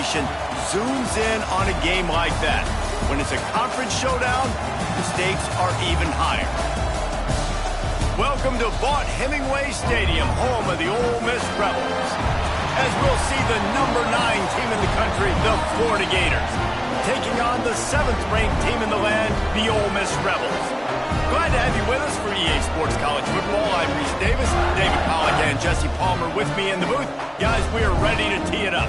nation zooms in on a game like that. When it's a conference showdown, the stakes are even higher. Welcome to Vaught-Hemingway Stadium, home of the Ole Miss Rebels. As we'll see the number 9 team in the country, the Florida Gators, taking on the 7th-ranked team in the land, the Ole Miss Rebels. Glad to have you with us for EA Sports College Football. I'm Reese Davis, David Pollack and Jesse Palmer with me in the booth. Guys, we are ready to tee it up.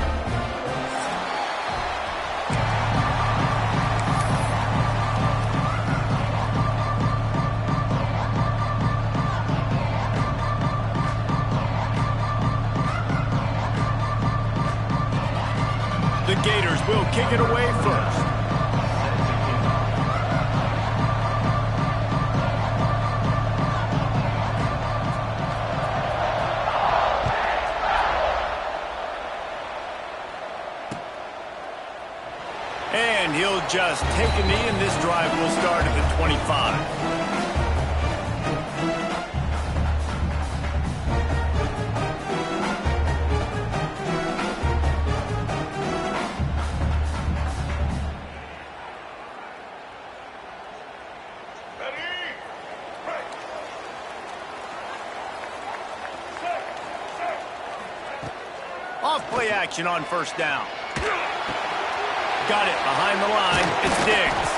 The Gators will kick it away first. And he'll just take a knee, and this drive will start at the 25. Off-play action on first down. Got it behind the line. It's Diggs.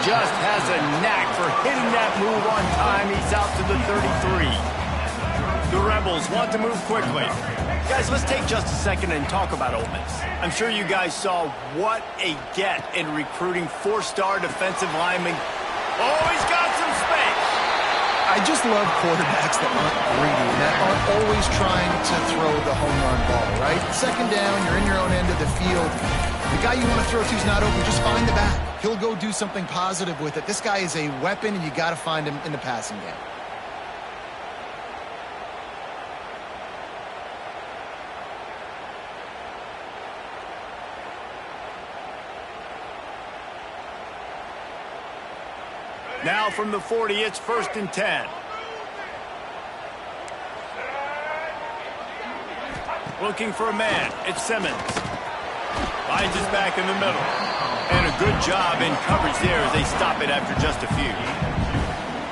Just has a knack for hitting that move on time. He's out to the 33. The Rebels want to move quickly. Guys, let's take just a second and talk about Ole Miss. I'm sure you guys saw what a get in recruiting 4-star defensive linemen. Oh, he's got some space. I just love quarterbacks that aren't greedy, that aren't always trying to throw the home run ball, right? Second down, you're in your own end of the field. The guy you want to throw to is not open, just find the back. He'll go do something positive with it. This guy is a weapon, and you got to find him in the passing game. Now from the 40, it's 1st and 10. Looking for a man. It's Simmons. Finds his back in the middle. And a good job in coverage there as they stop it after just a few.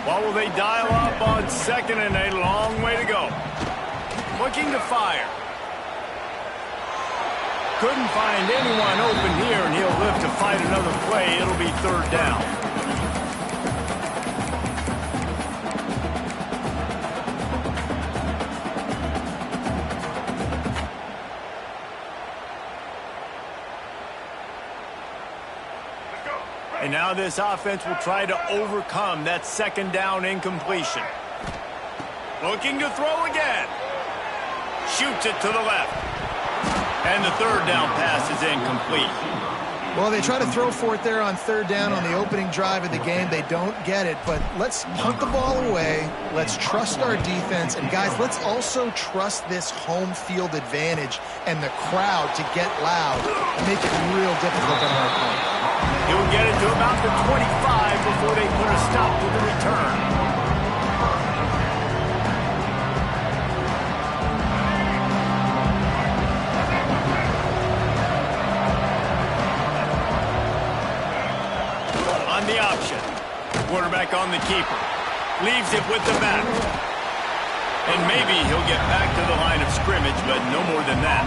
What will they dial up on 2nd and a long way to go? Looking to fire. Couldn't find anyone open here, and he'll live to fight another play. It'll be 3rd down. And now this offense will try to overcome that 2nd down incompletion. Looking to throw again. Shoots it to the left. And the 3rd down pass is incomplete. Well, they try to throw for it there on 3rd down on the opening drive of the game. They don't get it, but let's punt the ball away. Let's trust our defense. And, guys, let's also trust this home field advantage and the crowd to get loud and make it real difficult on our opponent. He'll get it to about the 25 before they put a stop to the return. On the option. Quarterback on the keeper. Leaves it with the back. And maybe he'll get back to the line of scrimmage, but no more than that.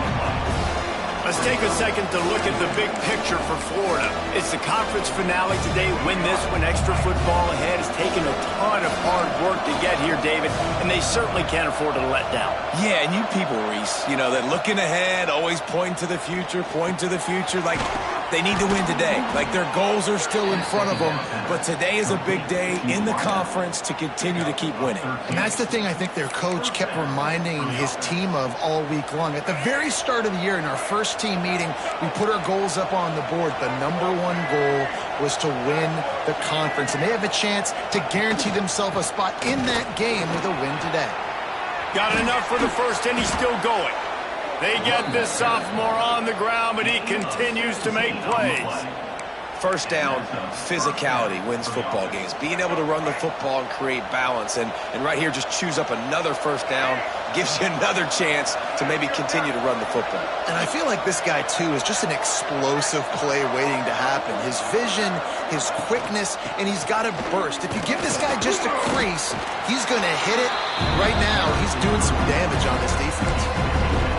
Let's take a second to look at the big picture for Florida. It's the conference finale today. Win this one. Extra football ahead. It's taken a ton of hard work to get here, David, and they certainly can't afford to let down. Yeah, and you people, Reese, you know, that looking ahead, always point to the future, like they need to win today. Like their goals are still in front of them, but today is a big day in the conference to continue to keep winning. And that's the thing I think their coach kept reminding his team of all week long. At the very start of the year, in our first team meeting, we put our goals up on the board. The #1 goal was to win the conference, and they have a chance to guarantee themselves a spot in that game with a win today. Got enough for the first, and he's still going. They get this sophomore on the ground, but he continues to make plays. First down, physicality wins football games. Being able to run the football and create balance. And right here, just choose up another first down, gives you another chance to maybe continue to run the football. And I feel like this guy, too, is just an explosive play waiting to happen. His vision, his quickness, and he's got to burst. If you give this guy just a crease, he's going to hit it. Right now, he's doing some damage on this defense.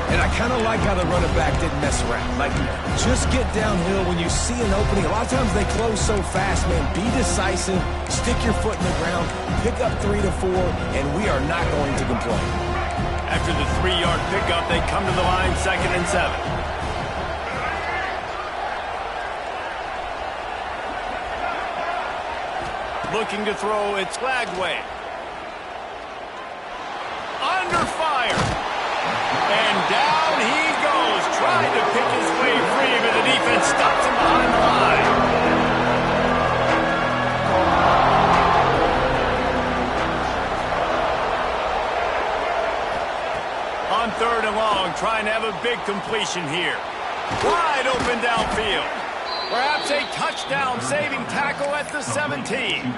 And I kind of like how the running back didn't mess around. Like, just get downhill when you see an opening. A lot of times they close so fast, man. Be decisive, stick your foot in the ground, pick up 3 to 4, and we are not going to complain. After the 3-yard pickup, they come to the line, 2nd and 7. Looking to throw, it's Lagway. Under fire. And down he goes, trying to pick his way free, but the defense stops him behind the line. On 3rd and long, trying to have a big completion here. Wide open downfield. Perhaps a touchdown-saving tackle at the 17.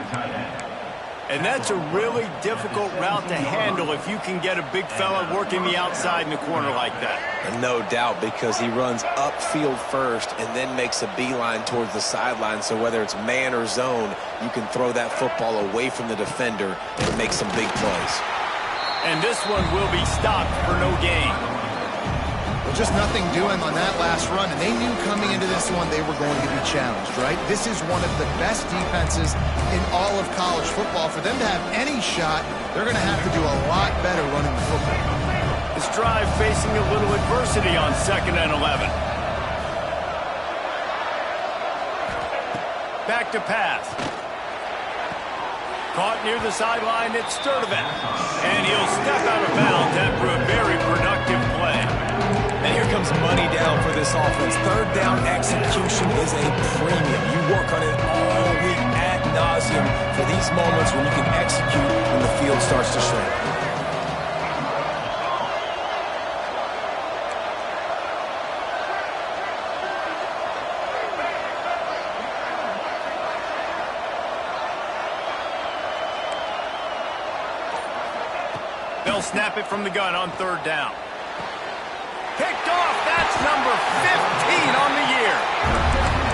And that's a really difficult route to handle if you can get a big fella working the outside in the corner like that. And no doubt, because he runs upfield first and then makes a beeline towards the sideline. So whether it's man or zone, you can throw that football away from the defender and make some big plays. And this one will be stopped for no gain. Just nothing doing on that last run, and they knew coming into this one they were going to be challenged, right? This is one of the best defenses in all of college football. For them to have any shot, they're going to have to do a lot better running the football. This drive facing a little adversity on 2nd and 11. Back to pass. Caught near the sideline, it's Sturdivant. And he'll step out of bounds after a very productive play. And here comes money down for this offense. 3rd down execution is a premium. You work on it all week ad nauseum for these moments when you can execute when the field starts to shrink. They'll snap it from the gun on 3rd down. Picked off. That's number 15 on the year.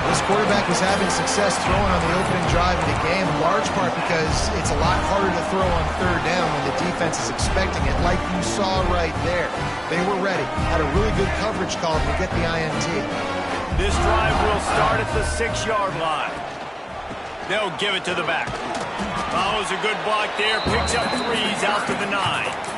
This quarterback was having success throwing on the opening drive of the game, in large part because it's a lot harder to throw on 3rd down when the defense is expecting it, like you saw right there. They were ready. Had a really good coverage call to get the INT. This drive will start at the 6-yard line. They'll give it to the back. Follows a good block there. Picks up 3s out to the 9.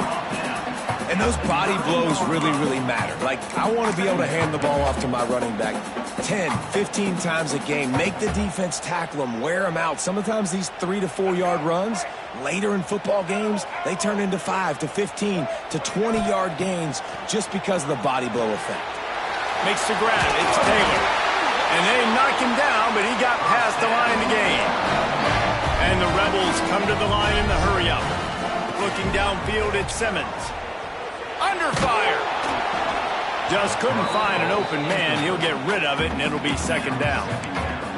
And those body blows really, really matter. Like, I want to be able to hand the ball off to my running back 10, 15 times a game. Make the defense tackle them, wear them out. Sometimes these 3 to 4 yard runs, later in football games, they turn into 5 to 15 to 20-yard gains just because of the body blow effect. Makes the grab. It's Taylor. And they knock him down, but he got past the line to gain. And the Rebels come to the line in the hurry-up. Looking downfield, it's Simmons. Under fire. Just couldn't find an open man. He'll get rid of it, and it'll be 2nd down.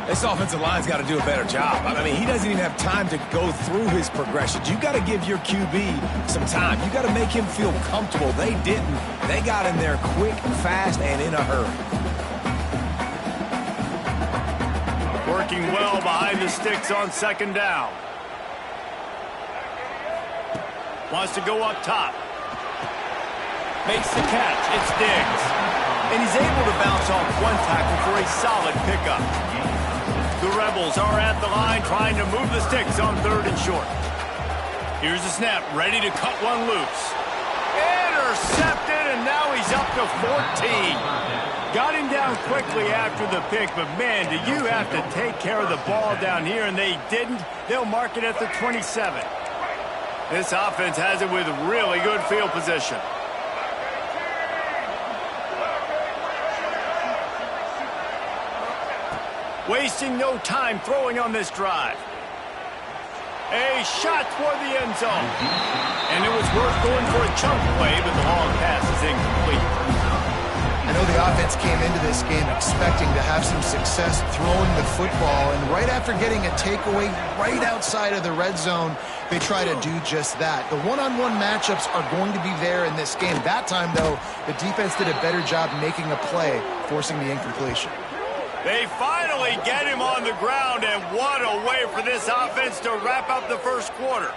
This offensive line's got to do a better job. I mean, he doesn't even have time to go through his progressions. You got to give your QB some time. You got to make him feel comfortable. They didn't. They got in there quick, fast, and in a hurry. Working well behind the sticks on 2nd down. Wants to go up top. Makes the catch. It's Diggs. And he's able to bounce off one tackle for a solid pickup. The Rebels are at the line trying to move the sticks on 3rd and short. Here's the snap. Ready to cut one loose. Intercepted, and now he's up to 14. Got him down quickly after the pick, but man, do you have to take care of the ball down here, and they didn't. They'll mark it at the 27. This offense has it with really good field position. Wasting no time throwing on this drive. A shot toward the end zone. And it was worth going for a chunk play, but the long pass is incomplete. I know the offense came into this game expecting to have some success throwing the football, and right after getting a takeaway right outside of the red zone, they try to do just that. The one-on-one matchups are going to be there in this game. That time, though, the defense did a better job making a play, forcing the incompletion. They finally get him on the ground, and what a way for this offense to wrap up the first quarter.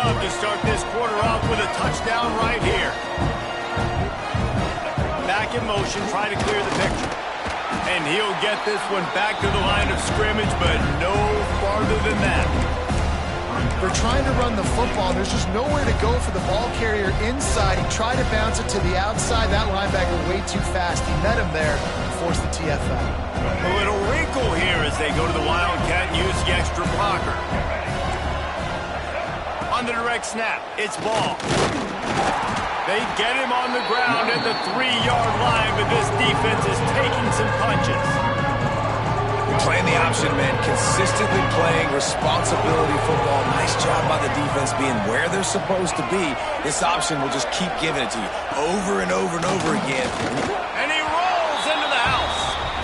To start this quarter off with a touchdown right here. Back in motion, trying to clear the picture. And he'll get this one back to the line of scrimmage, but no farther than that. They're trying to run the football. There's just nowhere to go for the ball carrier inside. He tried to bounce it to the outside. That linebacker way too fast. He met him there and forced the TFL. A little wrinkle here as they go to the Wildcat and use the extra blocker. On the direct snap, it's Ball. They get him on the ground at the 3-yard line, but this defense is taking some punches. Playing the option, man. Consistently playing responsibility football. Nice job by the defense being where they're supposed to be. This option will just keep giving it to you over and over and over again. And he rolls into the house.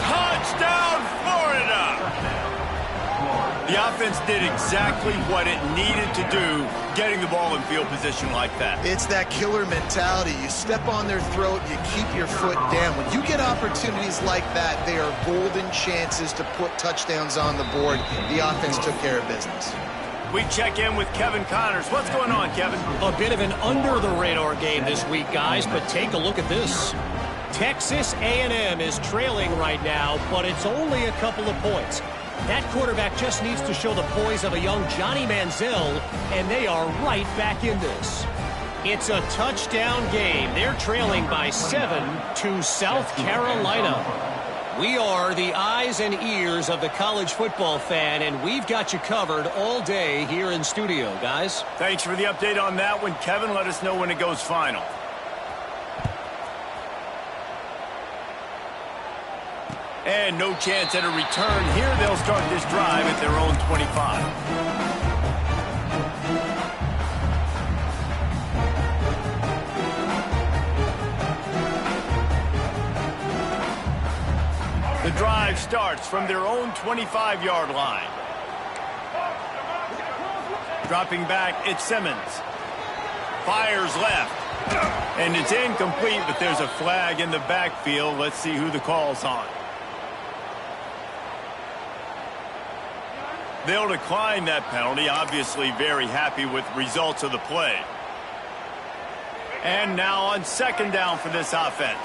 Touchdown, Florida! The offense did exactly what it needed to do, getting the ball in field position like that. It's that killer mentality. You step on their throat, you keep your foot down. When you get opportunities like that, they are golden chances to put touchdowns on the board. The offense took care of business. We check in with Kevin Connors. What's going on, Kevin? A bit of an under-the-radar game this week, guys, but take a look at this. Texas A&M is trailing right now, but it's only a couple of points. That quarterback just needs to show the poise of a young Johnny Manziel, and they are right back in this. It's a touchdown game. They're trailing by 7 to South Carolina. We are the eyes and ears of the college football fan, and we've got you covered all day here in studio, guys. Thanks for the update on that one, Kevin. Let us know when it goes final. And no chance at a return here. They'll start this drive at their own 25. The drive starts from their own 25-yard line. Dropping back, it's Simmons. Fires left. And it's incomplete, but there's a flag in the backfield. Let's see who the call's on. They'll decline that penalty, obviously very happy with results of the play. And now on second down for this offense.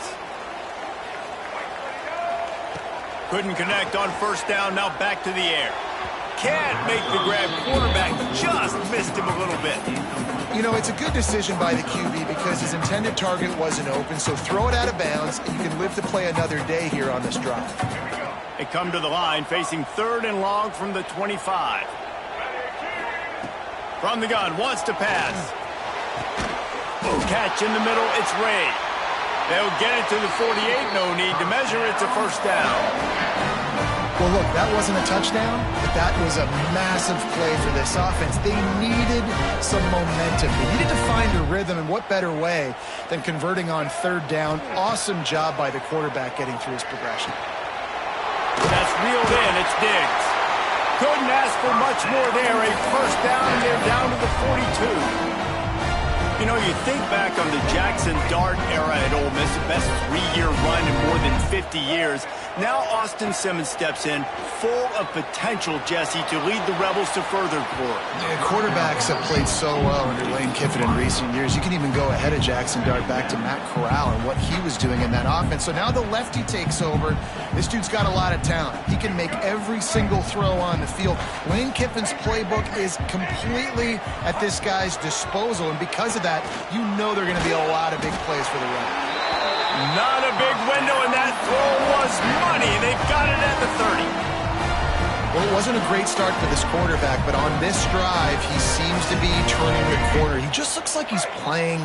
Couldn't connect on first down, now back to the air. Can't make the grab, quarterback just missed him a little bit. You know, it's a good decision by the QB because his intended target wasn't open, so throw it out of bounds, and you can live to play another day here on this drive. They come to the line, facing third and long from the 25. From the gun, wants to pass. Catch in the middle, it's Ray. They'll get it to the 48, no need to measure, it's a first down. Well, look, that wasn't a touchdown, but that was a massive play for this offense. They needed some momentum. They needed to find a rhythm, and what better way than converting on third down. Awesome job by the quarterback getting through his progression. That's reeled in, it's Diggs. Couldn't ask for much more there. A first down, and they're down to the 42. You know, you think back on the Jackson Dart era at Ole Miss, the best 3-year run in more than 50 years. Now Austin Simmons steps in, full of potential, Jesse, to lead the Rebels to further glory. Yeah, quarterbacks have played so well under Lane Kiffin in recent years. You can even go ahead of Jackson Dart back to Matt Corral and what he was doing in that offense. So now the lefty takes over. This dude's got a lot of talent. He can make every single throw on the field. Lane Kiffin's playbook is completely at this guy's disposal, and because of that, you know there are going to be a lot of big plays for the Rebels. Not a big window, and that throw was money. They've got it at the 30. Well, it wasn't a great start for this quarterback, but on this drive, he seems to be turning the corner. He just looks like he's playing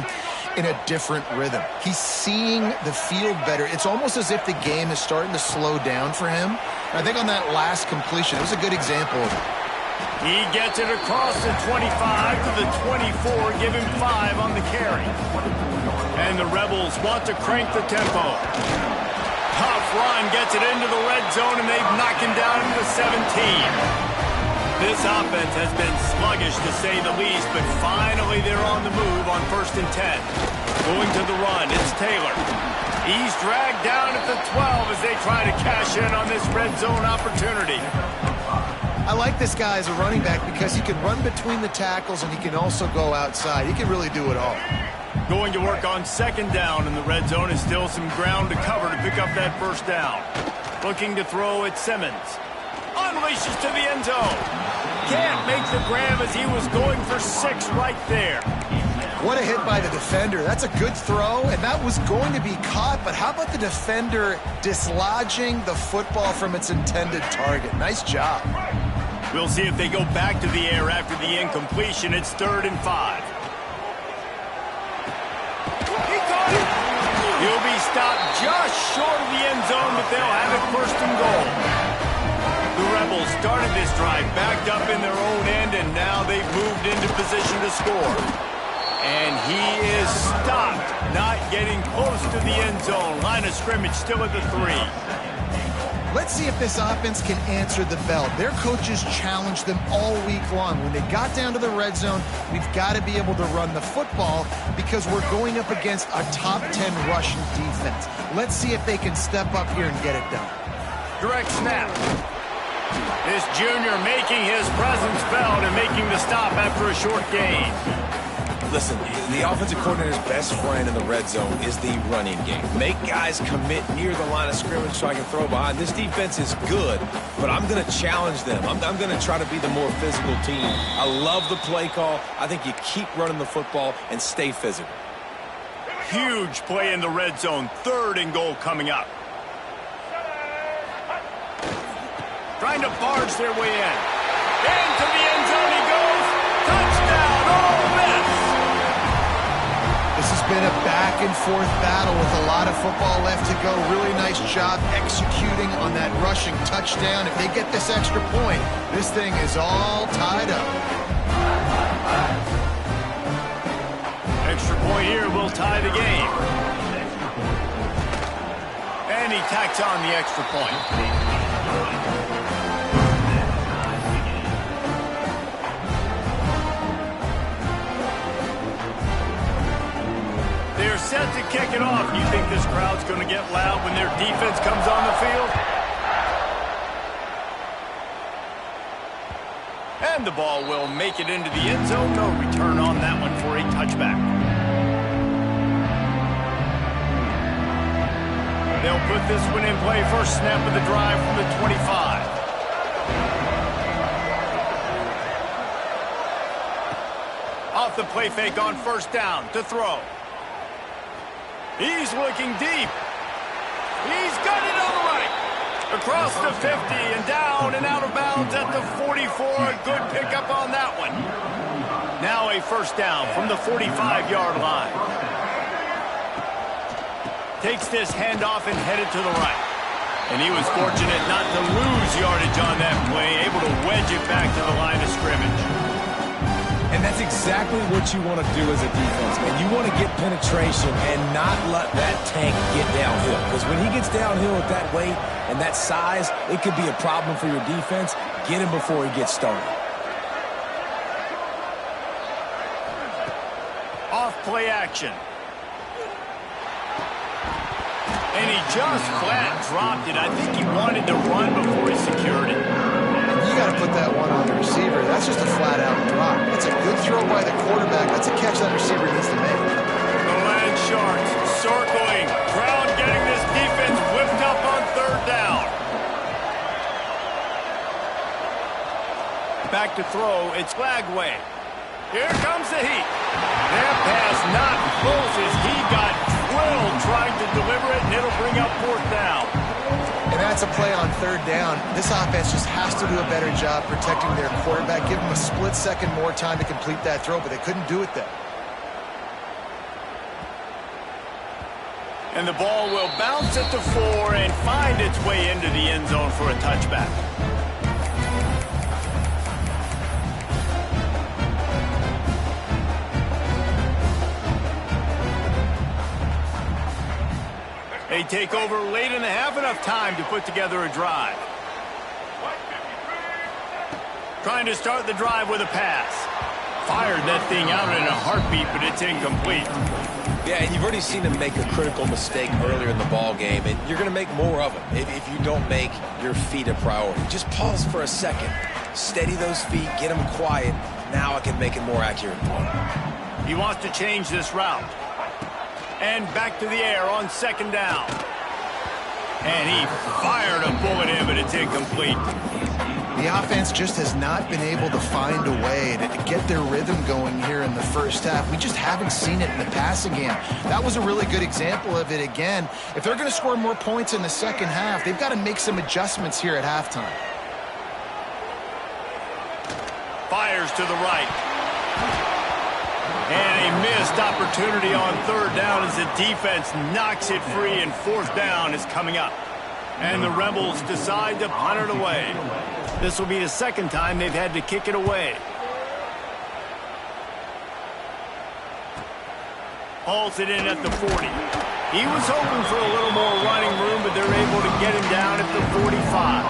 in a different rhythm. He's seeing the field better. It's almost as if the game is starting to slow down for him. I think on that last completion, it was a good example of it. He gets it across the 25 to the 24, give him 5 on the carry. And the Rebels want to crank the tempo. Tough run, gets it into the red zone, and they've knocked him down to the 17. This offense has been sluggish, to say the least, but finally they're on the move on 1st and 10. Going to the run, it's Taylor. He's dragged down at the 12 as they try to cash in on this red zone opportunity. I like this guy as a running back because he can run between the tackles and he can also go outside. He can really do it all. Going to work on 2nd down in the red zone is still some ground to cover to pick up that 1st down. Looking to throw at Simmons. Unleashes to the end zone. Can't make the grab as he was going for 6 right there. What a hit by the defender. That's a good throw, and that was going to be caught, but how about the defender dislodging the football from its intended target? Nice job. We'll see if they go back to the air after the incompletion. It's 3rd and 5. He caught it. He'll be stopped just short of the end zone, but they'll have it 1st and goal. The Rebels started this drive backed up in their own end, and now they've moved into position to score. And he is stopped, not getting close to the end zone. Line of scrimmage still at the 3. Let's see if this offense can answer the bell. Their coaches challenged them all week long. When they got down to the red zone, we've got to be able to run the football because we're going up against a top 10 rushing defense. Let's see if they can step up here and get it done. Direct snap. This junior making his presence felt and making the stop after a short gain. Listen, the offensive coordinator's best friend in the red zone is the running game. Make guys commit near the line of scrimmage so I can throw behind. This defense is good, but I'm going to challenge them. I'm going to try to be the more physical team. I love the play call. I think you keep running the football and stay physical. Huge play in the red zone. 3rd and goal coming up. Trying to barge their way in. Into the end zone he goes. Touchdown, Ole Miss! This has been a back-and-forth battle with a lot of football left to go. Really nice job executing on that rushing touchdown. If they get this extra point, this thing is all tied up. Extra point here will tie the game. And he tacks on the extra point. They're set to kick it off. You think this crowd's going to get loud when their defense comes on the field? And the ball will make it into the end zone. No return on that one for a touchback. They'll put this one in play. First snap of the drive from the 25. Off the play fake on 1st down to throw. He's looking deep. He's got it on the right. Across the 50 and down and out of bounds at the 44. A good pickup on that one. Now a 1st down from the 45-yard line. Takes this handoff and headed to the right. And he was fortunate not to lose yardage on that play, able to wedge it back to the line of scrimmage. And that's exactly what you want to do as a defense, man. You want to get penetration and not let that tank get downhill. Because when he gets downhill at that weight and that size, it could be a problem for your defense. Get him before he gets started. Off play action. And he just flat dropped it. I think he wanted to run before he secured it. You got to put that one on the receiver. That's just a flat-out drop. That's a good throw by the quarterback. That's a catch that receiver needs to make. The Land Sharks circling. Crowd getting this defense whipped up on 3rd down. Back to throw. It's Flagway. Here comes the heat. That pass not close as he got drilled trying to deliver it, and it'll bring up 4th down. And that's a play on 3rd down. This offense just has to do a better job protecting their quarterback. Give them a split second more time to complete that throw, but they couldn't do it there. And the ball will bounce at the 4 and find its way into the end zone for a touchback. They take over late in the half, enough time to put together a drive. Trying to start the drive with a pass. Fired that thing out in a heartbeat, but it's incomplete. Yeah, and you've already seen him make a critical mistake earlier in the ball game, and you're going to make more of them if you don't make your feet a priority. Just pause for a second. Steady those feet, get them quiet. Now I can make it more accurate. He wants to change this route. And back to the air on second down. And he fired a bullet in, but it's incomplete. The offense just has not been able to find a way to get their rhythm going here in the first half. We just haven't seen it in the passing game. That was a really good example of it again. If they're going to score more points in the second half, they've got to make some adjustments here at halftime. Fires to the right. And a missed opportunity on third down as the defense knocks it free, and fourth down is coming up. And the Rebels decide to punt it away. This will be the second time they've had to kick it away. Hauls it in at the 40. He was hoping for a little more running room, but they're able to get him down at the 45.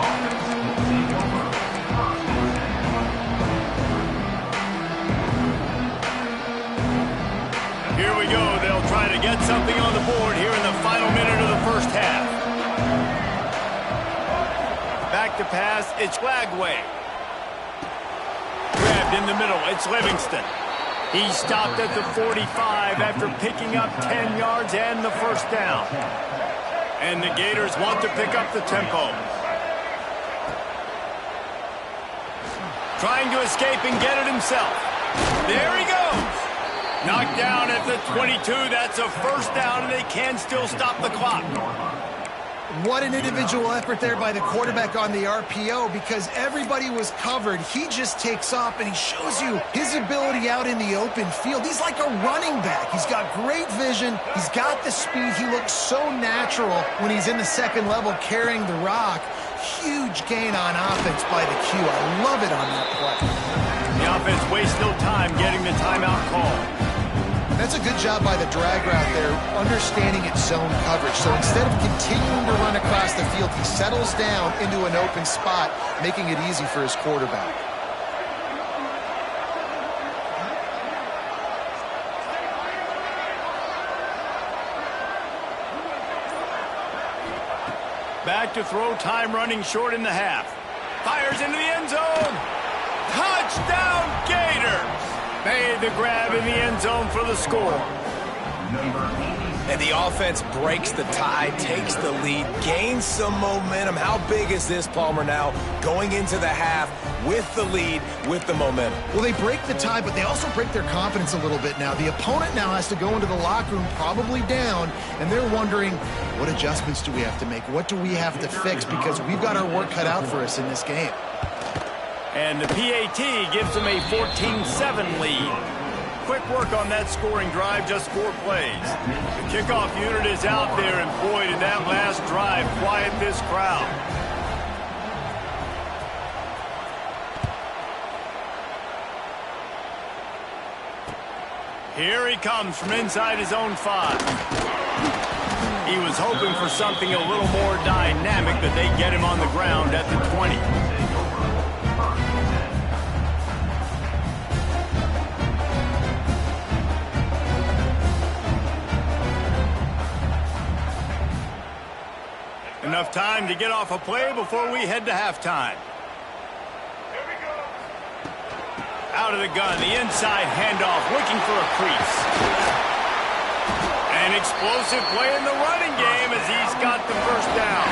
Here we go. They'll try to get something on the board here in the final minute of the first half. Back to pass, it's Lagway. Grabbed in the middle, it's Livingston. He stopped at the 45 after picking up 10 yards and the first down. And the Gators want to pick up the tempo. Trying to escape and get it himself. There he goes. Knocked down at the 22. That's a first down, and they can still stop the clock. What an individual effort there by the quarterback on the RPO, because everybody was covered. He just takes off, and he shows you his ability out in the open field. He's like a running back. He's got great vision. He's got the speed. He looks so natural when he's in the second level carrying the rock. Huge gain on offense by the Q. I love it on that play. The offense wastes no time getting the timeout call. That's a good job by the drag route there, understanding its zone coverage. So instead of continuing to run across the field, he settles down into an open spot, making it easy for his quarterback. Back to throw, time running short in the half. Fires into the end zone. Touchdown, Gators! Made the grab in the end zone for the score. And the offense breaks the tie, takes the lead, gains some momentum. How big is this, Palmer, now going into the half with the lead, with the momentum? Well, they break the tie, but they also break their confidence a little bit now. The opponent now has to go into the locker room probably down, and they're wondering, what adjustments do we have to make? What do we have to fix? Because we've got our work cut out for us in this game. And the PAT gives them a 14-7 lead. Quick work on that scoring drive, just 4 plays. The kickoff unit is out there, and boy, did that last drive quiet this crowd. Here he comes from inside his own 5. He was hoping for something a little more dynamic, but they get him on the ground at the 20. Enough time to get off a play before we head to halftime. Out of the gun, the inside handoff, looking for a crease. An explosive play in the running game as he's got the first down.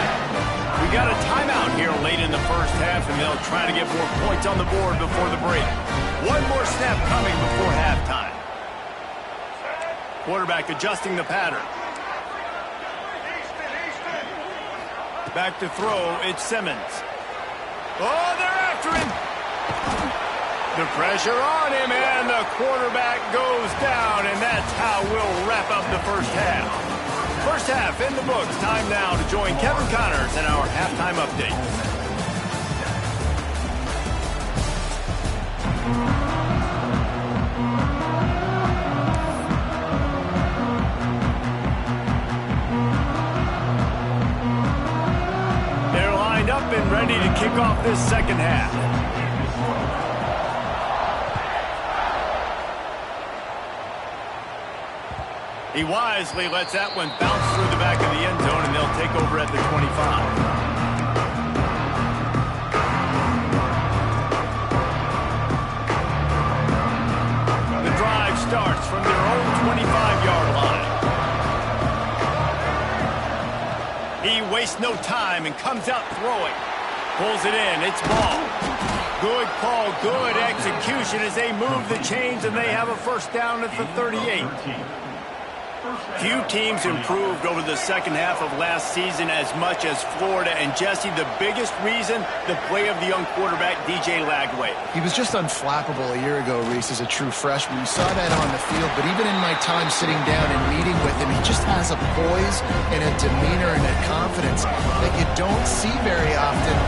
We got a timeout here late in the first half, and they'll try to get more points on the board before the break. One more snap coming before halftime. Quarterback adjusting the pattern. Back to throw, it's Simmons. Oh, they're after him. The pressure on him, and the quarterback goes down, and that's how we'll wrap up the first half. First half in the books. Time now to join Kevin Connors in our halftime update. They're lined up and ready to kick off this second half. He wisely lets that one bounce through the back of the end zone, and they'll take over at the 25. The drive starts from their own 25-yard line. He wastes no time and comes out throwing. Pulls it in. It's ball. Good call, good execution as they move the chains, and they have a first down at the 38. Few teams improved over the second half of last season as much as Florida. And, Jesse, the biggest reason, the play of the young quarterback, DJ Lagway. He was just unflappable a year ago, Reese, as a true freshman. You saw that on the field, but even in my time sitting down and meeting with him, he just has a poise and a demeanor and a confidence that you don't see very often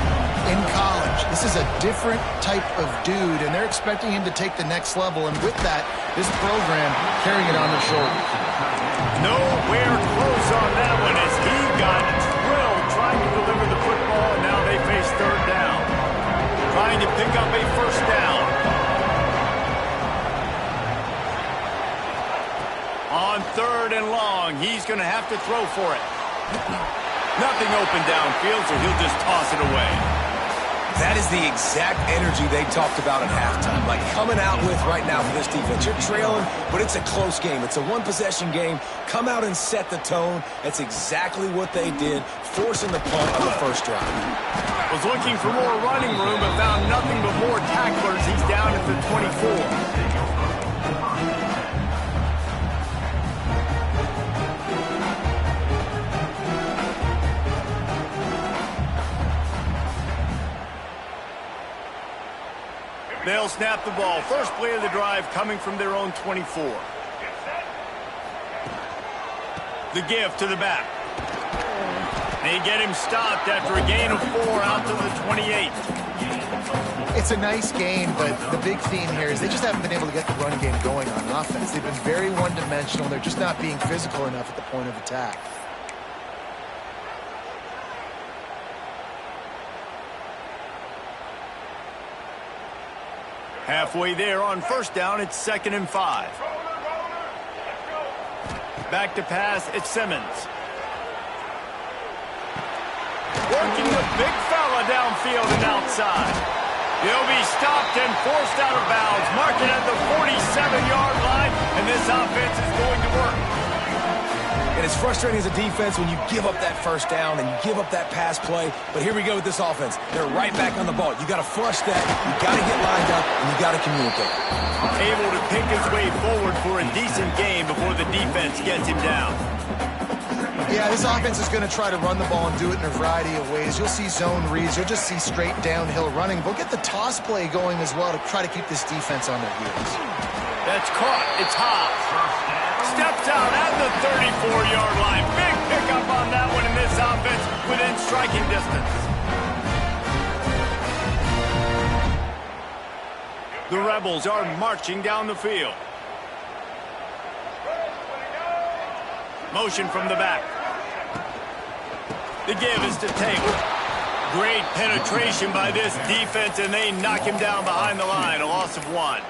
in college. This is a different type of dude, and they're expecting him to take the next level. And with that, this program carrying it on their shoulders. Nowhere close on that one as he got drilled trying to deliver the football, and now they face third down. Trying to pick up a first down. On third and long, he's going to have to throw for it. Nothing open downfield, so he'll just toss it away. That is the exact energy they talked about at halftime. Like coming out with right now for this defense. You're trailing, but it's a close game. It's a one-possession game. Come out and set the tone. That's exactly what they did, forcing the punt on the first drive. Was looking for more running room, but found nothing but more tacklers. He's down at the 24. They'll snap the ball. First play of the drive coming from their own 24. The give to the back. They get him stopped after a gain of 4 out to the 28. It's a nice game, but the big theme here is they just haven't been able to get the run game going on offense. They've been very one-dimensional. They're just not being physical enough at the point of attack. Halfway there on first down, it's 2nd and 5. Back to pass, it's Simmons. Working the big fella downfield and outside. He'll be stopped and forced out of bounds. Marked it at the 47-yard line, and this offense is going to work. And it's frustrating as a defense when you give up that first down and you give up that pass play. But here we go with this offense. They're right back on the ball. You got to flush that. You got to get lined up, and you got to communicate. Able to pick his way forward for a decent game before the defense gets him down. Yeah, this offense is going to try to run the ball and do it in a variety of ways. You'll see zone reads. You'll just see straight downhill running. We'll get the toss play going as well to try to keep this defense on their heels. That's caught. It's Hobbs. Steps out at the 34-yard line. Big pickup on that one, in this offense within striking distance. The Rebels are marching down the field. Motion from the back. The give is to Taylor. Great penetration by this defense, and they knock him down behind the line. A loss of 1.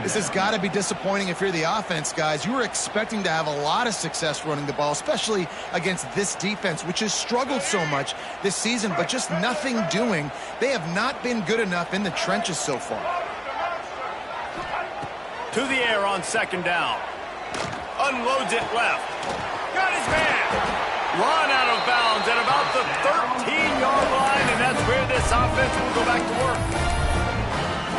This has got to be disappointing if you're the offense, guys. You were expecting to have a lot of success running the ball, especially against this defense, which has struggled so much this season, but just nothing doing. They have not been good enough in the trenches so far. To the air on 2nd down. Unloads it left. Got his man. Run out of bounds at about the 13-yard line, and that's where this offense will go back to work.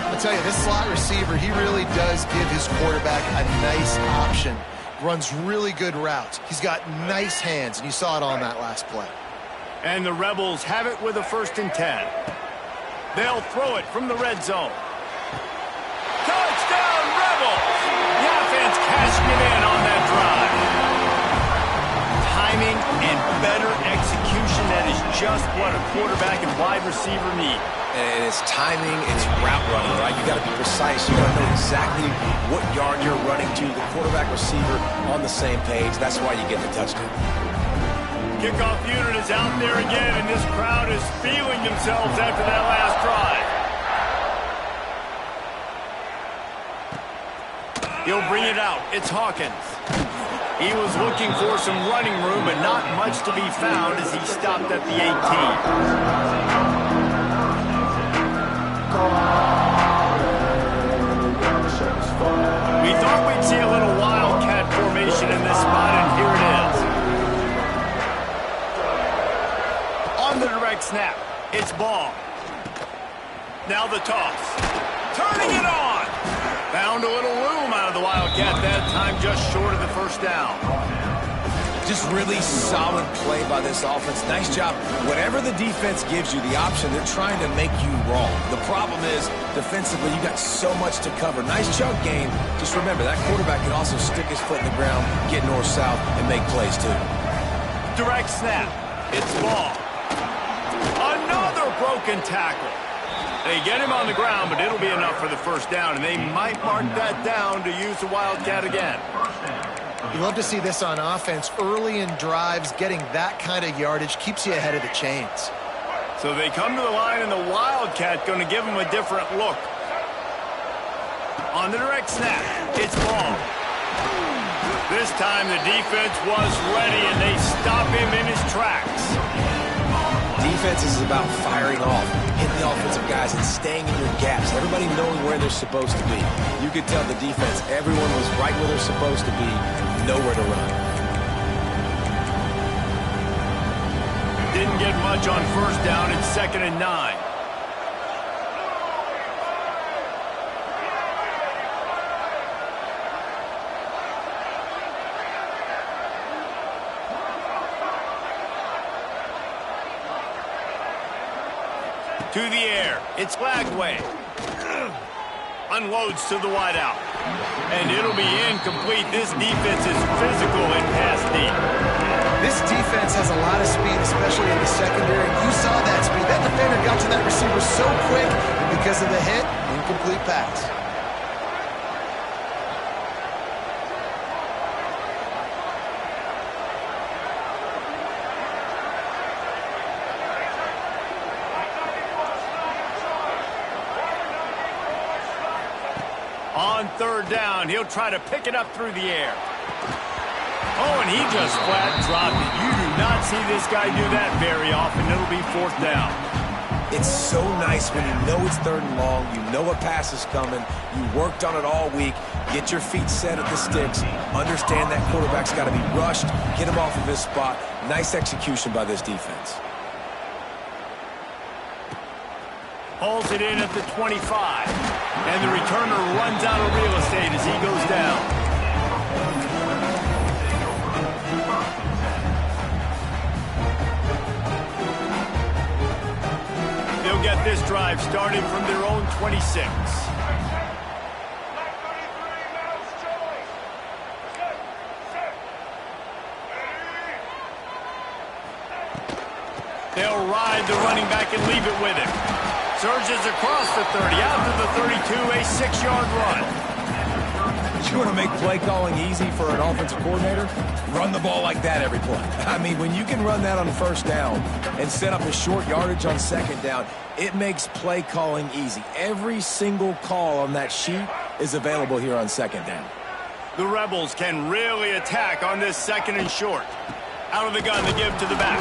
I'll tell you, this slot receiver, he really does give his quarterback a nice option. Runs really good routes. He's got nice hands, and you saw it on that last play. And the Rebels have it with a 1st and 10. They'll throw it from the red zone. Touchdown, Rebels! The offense cashing it in on that drive. better execution. That is just what a quarterback and wide receiver need. And it's timing, it's route running, right? You got to be precise. You got to know exactly what yard you're running to. The quarterback receiver on the same page. That's why you get the touchdown. Kickoff unit is out there again, and this crowd is feeling themselves after that last drive. He'll bring it out. It's Hawkins. He was looking for some running room, but not much to be found as he stopped at the 18. We thought we'd see a little wildcat formation in this spot, and here it is. On the direct snap, it's Ball. Now the toss. Turning it on. Found a little room out of the wildcat that time, just short of the first down. Just really solid play by this offense. Nice job. Whatever the defense gives you the option, they're trying to make you wrong. The problem is, defensively, you got so much to cover. Nice chunk game. Just remember, that quarterback can also stick his foot in the ground, get north-south, and make plays, too. Direct snap. It's Ball. Another broken tackle. They get him on the ground, but it'll be enough for the first down, and they might mark that down to use the wildcat again. You love to see this on offense. Early in drives, getting that kind of yardage keeps you ahead of the chains. So they come to the line, and the wildcat going to give them a different look. On the direct snap, it's Ball. This time the defense was ready, and they stop him in his tracks. Defense is about firing off, hitting the offensive guys, and staying in your gaps. Everybody knowing where they're supposed to be. You could tell the defense, everyone was right where they're supposed to be, nowhere to run. Didn't get much on first down. It's 2nd and 9. To the air. It's Lagway. Unloads to the wideout. And it'll be incomplete. This defense is physical and pass deep. This defense has a lot of speed, especially in the secondary. You saw that speed. That defender got to that receiver so quick, and because of the hit, incomplete pass. On 3rd down, he'll try to pick it up through the air. Oh, and he just flat dropped it. You do not see this guy do that very often. It'll be 4th down. It's so nice when you know it's 3rd and long, you know a pass is coming, you worked on it all week, get your feet set at the sticks, understand that quarterback's got to be rushed, get him off of his spot. Nice execution by this defense. Pulls it in at the 25. And the returner runs out of real estate as he goes down. They'll get this drive started from their own 26. They'll ride the running back and leave it with him. Surges across the 30, out to the 32, a 6-yard run. You want to make play calling easy for an offensive coordinator? Run the ball like that every play. I mean, when you can run that on 1st down and set up a short yardage on 2nd down, it makes play calling easy. Every single call on that sheet is available here on 2nd down. The Rebels can really attack on this 2nd and short. Out of the gun to give to the back.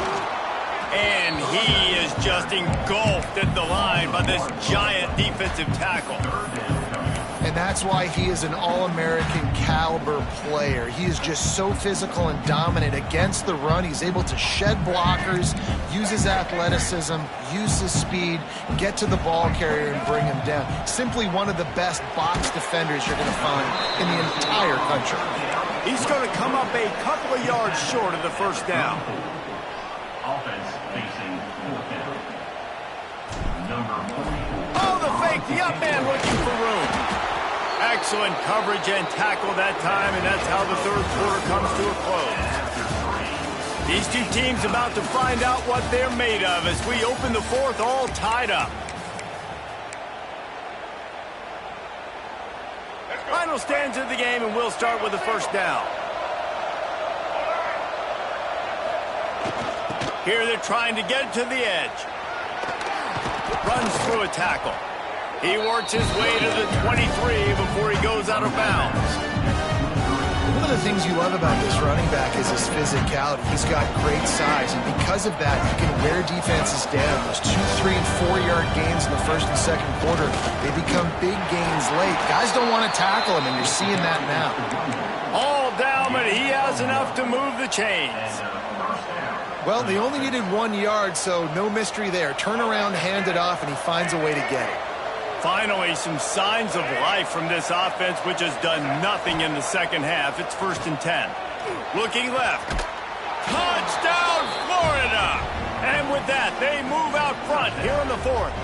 And he is just engulfed at the line by this giant defensive tackle. And that's why he is an all-American caliber player. He is just so physical and dominant against the run. He's able to shed blockers, use his athleticism, use his speed, get to the ball carrier and bring him down. Simply one of the best box defenders you're going to find in the entire country. He's going to come up a couple of yards short of the 1st down. Offense facing 4th down. Number 40. Oh, the fake, the up man looking for room. Excellent coverage and tackle that time, and that's how the 3rd quarter comes to a close. These two teams about to find out what they're made of as we open the fourth all tied up. Final stands of the game, and we'll start with the first down. Here they're trying to get to the edge. Runs through a tackle. He works his way to the 23 before he goes out of bounds. One of the things you love about this running back is his physicality. He's got great size, and because of that, he can wear defenses down. Those 2, 3, and 4-yard gains in the first and second quarter, they become big gains late. Guys don't want to tackle him, and you're seeing that now. All down, but he has enough to move the chains. Well, they only needed 1 yard, so no mystery there. Turn around, hand it off, and he finds a way to get it. Finally, some signs of life from this offense, which has done nothing in the second half. It's 1st and 10. Looking left. Touchdown, Florida! And with that, they move out front here in the fourth.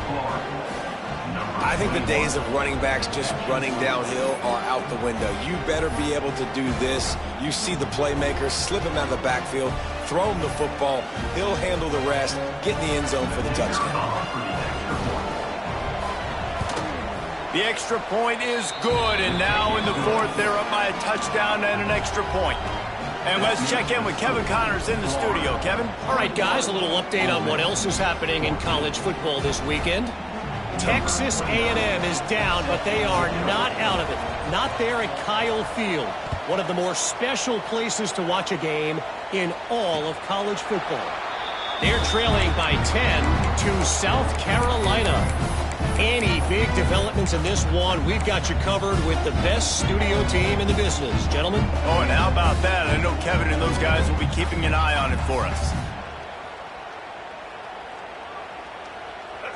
I think the days of running backs just running downhill are out the window. You better be able to do this. You see the playmakers, slip him out of the backfield, throw him the football. He'll handle the rest, get in the end zone for the touchdown. The extra point is good, and now in the fourth, they're up by a touchdown and an extra point. And let's check in with Kevin Connors in the studio. Kevin? All right, guys, a little update on what else is happening in college football this weekend. Texas A&M is down, but they are not out of it. Not there at Kyle Field, one of the more special places to watch a game in all of college football. They're trailing by 10 to South Carolina. Any big developments in this one, we've got you covered with the best studio team in the business. Gentlemen? Oh, and how about that? I know Kevin and those guys will be keeping an eye on it for us.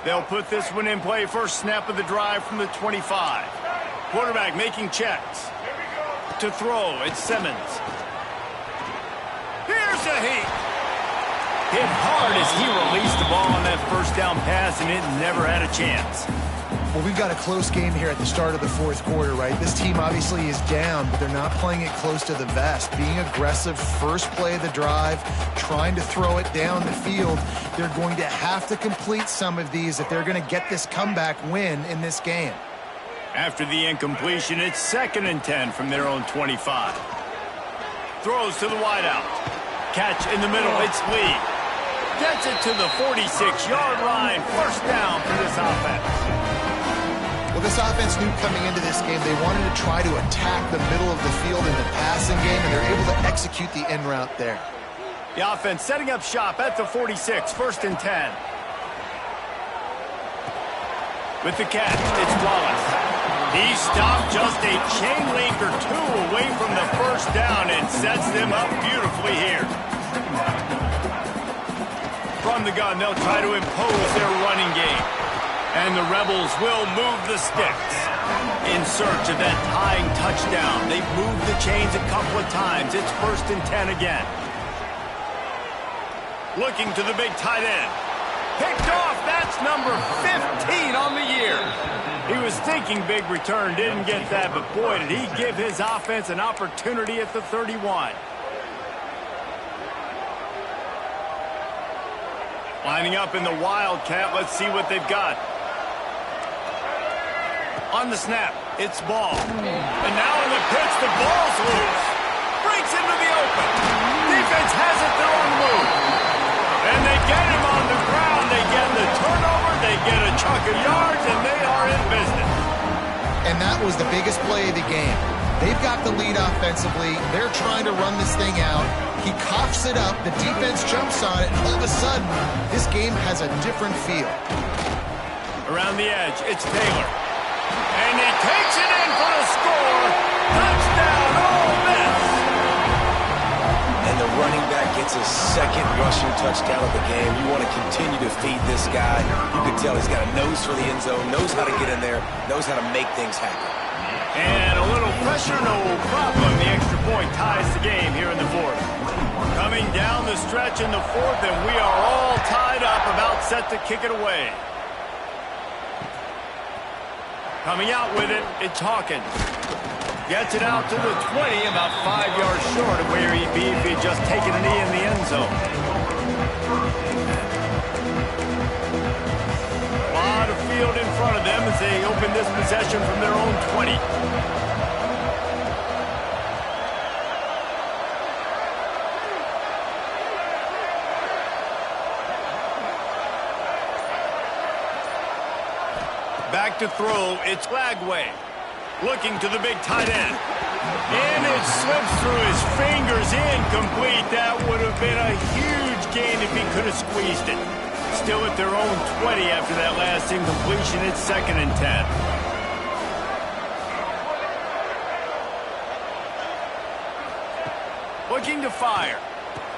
They'll put this one in play. First snap of the drive from the 25. Quarterback making checks. To throw, it's Simmons. Here's a heat. Hit hard as he released the ball on that first down pass, and it never had a chance. Well, we've got a close game here at the start of the fourth quarter, right? This team obviously is down, but they're not playing it close to the vest. Being aggressive, first play of the drive, trying to throw it down the field. They're going to have to complete some of these if they're going to get this comeback win in this game. After the incompletion, it's 2nd and 10 from their own 25. Throws to the wideout. Catch in the middle, it's Lee. Gets it to the 46-yard line. First down for this offense. Well, this offense knew coming into this game they wanted to try to attack the middle of the field in the passing game, and they're able to execute the en route there. The offense setting up shop at the 46, 1st and 10. With the catch, it's Wallace. He stopped just a chain link or two away from the first down and sets them up beautifully here. From the gun, they'll try to impose their running game. And the Rebels will move the sticks. In search of that tying touchdown. They've moved the chains a couple of times. It's 1st and 10 again. Looking to the big tight end. Picked off. That's number 15 on the year. He was thinking big return. Didn't get that, but boy, did he give his offense an opportunity at the 31. Lining up in the Wildcat. Let's see what they've got. On the snap, it's Ball. And now in the pitch, the ball's loose. Breaks into the open. Defense has it, they're on the move. And they get him on the ground. They get the turnover. They get a chunk of yards, and they are in business. And that was the biggest play of the game. They've got the lead offensively. They're trying to run this thing out. He coughs it up. The defense jumps on it. And all of a sudden, this game has a different feel. Around the edge, it's Taylor. And he takes it in for the score. Touchdown, Ole Miss. And the running back gets his second rushing touchdown of the game. You want to continue to feed this guy. You can tell he's got a nose for the end zone, knows how to get in there, knows how to make things happen. And a little pressure, no problem. The extra point ties the game here in the fourth. Coming down the stretch in the fourth, and we are all tied up, about set to kick it away. Coming out with it, it's Hawkins. Gets it out to the 20, about 5 yards short of where he'd be if he'd just taken a knee in the end zone. A lot of field in front of them as they open this possession from their own 20. Back to throw, it's Lagway. Looking to the big tight end. And it slips through his fingers, incomplete. That would have been a huge gain if he could have squeezed it. Still at their own 20 after that last incompletion. It's 2nd and 10. Looking to fire.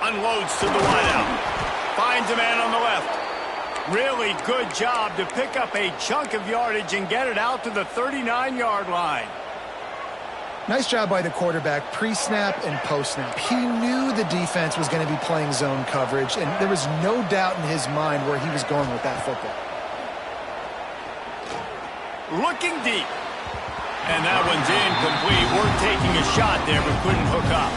Unloads to the wideout. Finds a man on the left. Really good job to pick up a chunk of yardage and get it out to the 39-yard line. Nice job by the quarterback, pre-snap and post-snap. He knew the defense was going to be playing zone coverage, and there was no doubt in his mind where he was going with that football. Looking deep. And that one's incomplete. We're taking a shot there, but couldn't hook up.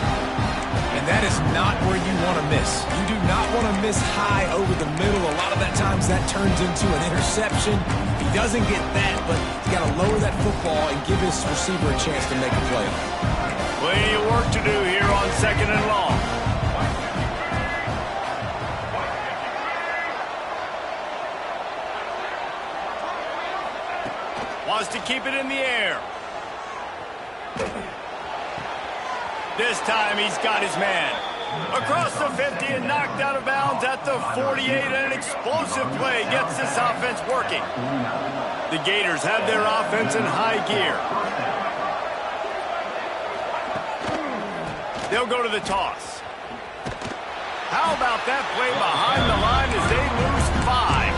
And that is not where you want to miss. You do not want to miss high over the middle. A lot of that times that turns into an interception. He doesn't get that, but he's got to lower that football and give his receiver a chance to make a play. Plenty of work to do here on 2nd and long. Wants to keep it in the air. This time he's got his man. Across the 50 and knocked out of bounds at the 48. And an explosive play gets this offense working. The Gators have their offense in high gear. They'll go to the toss. How about that play behind the line as they lose 5?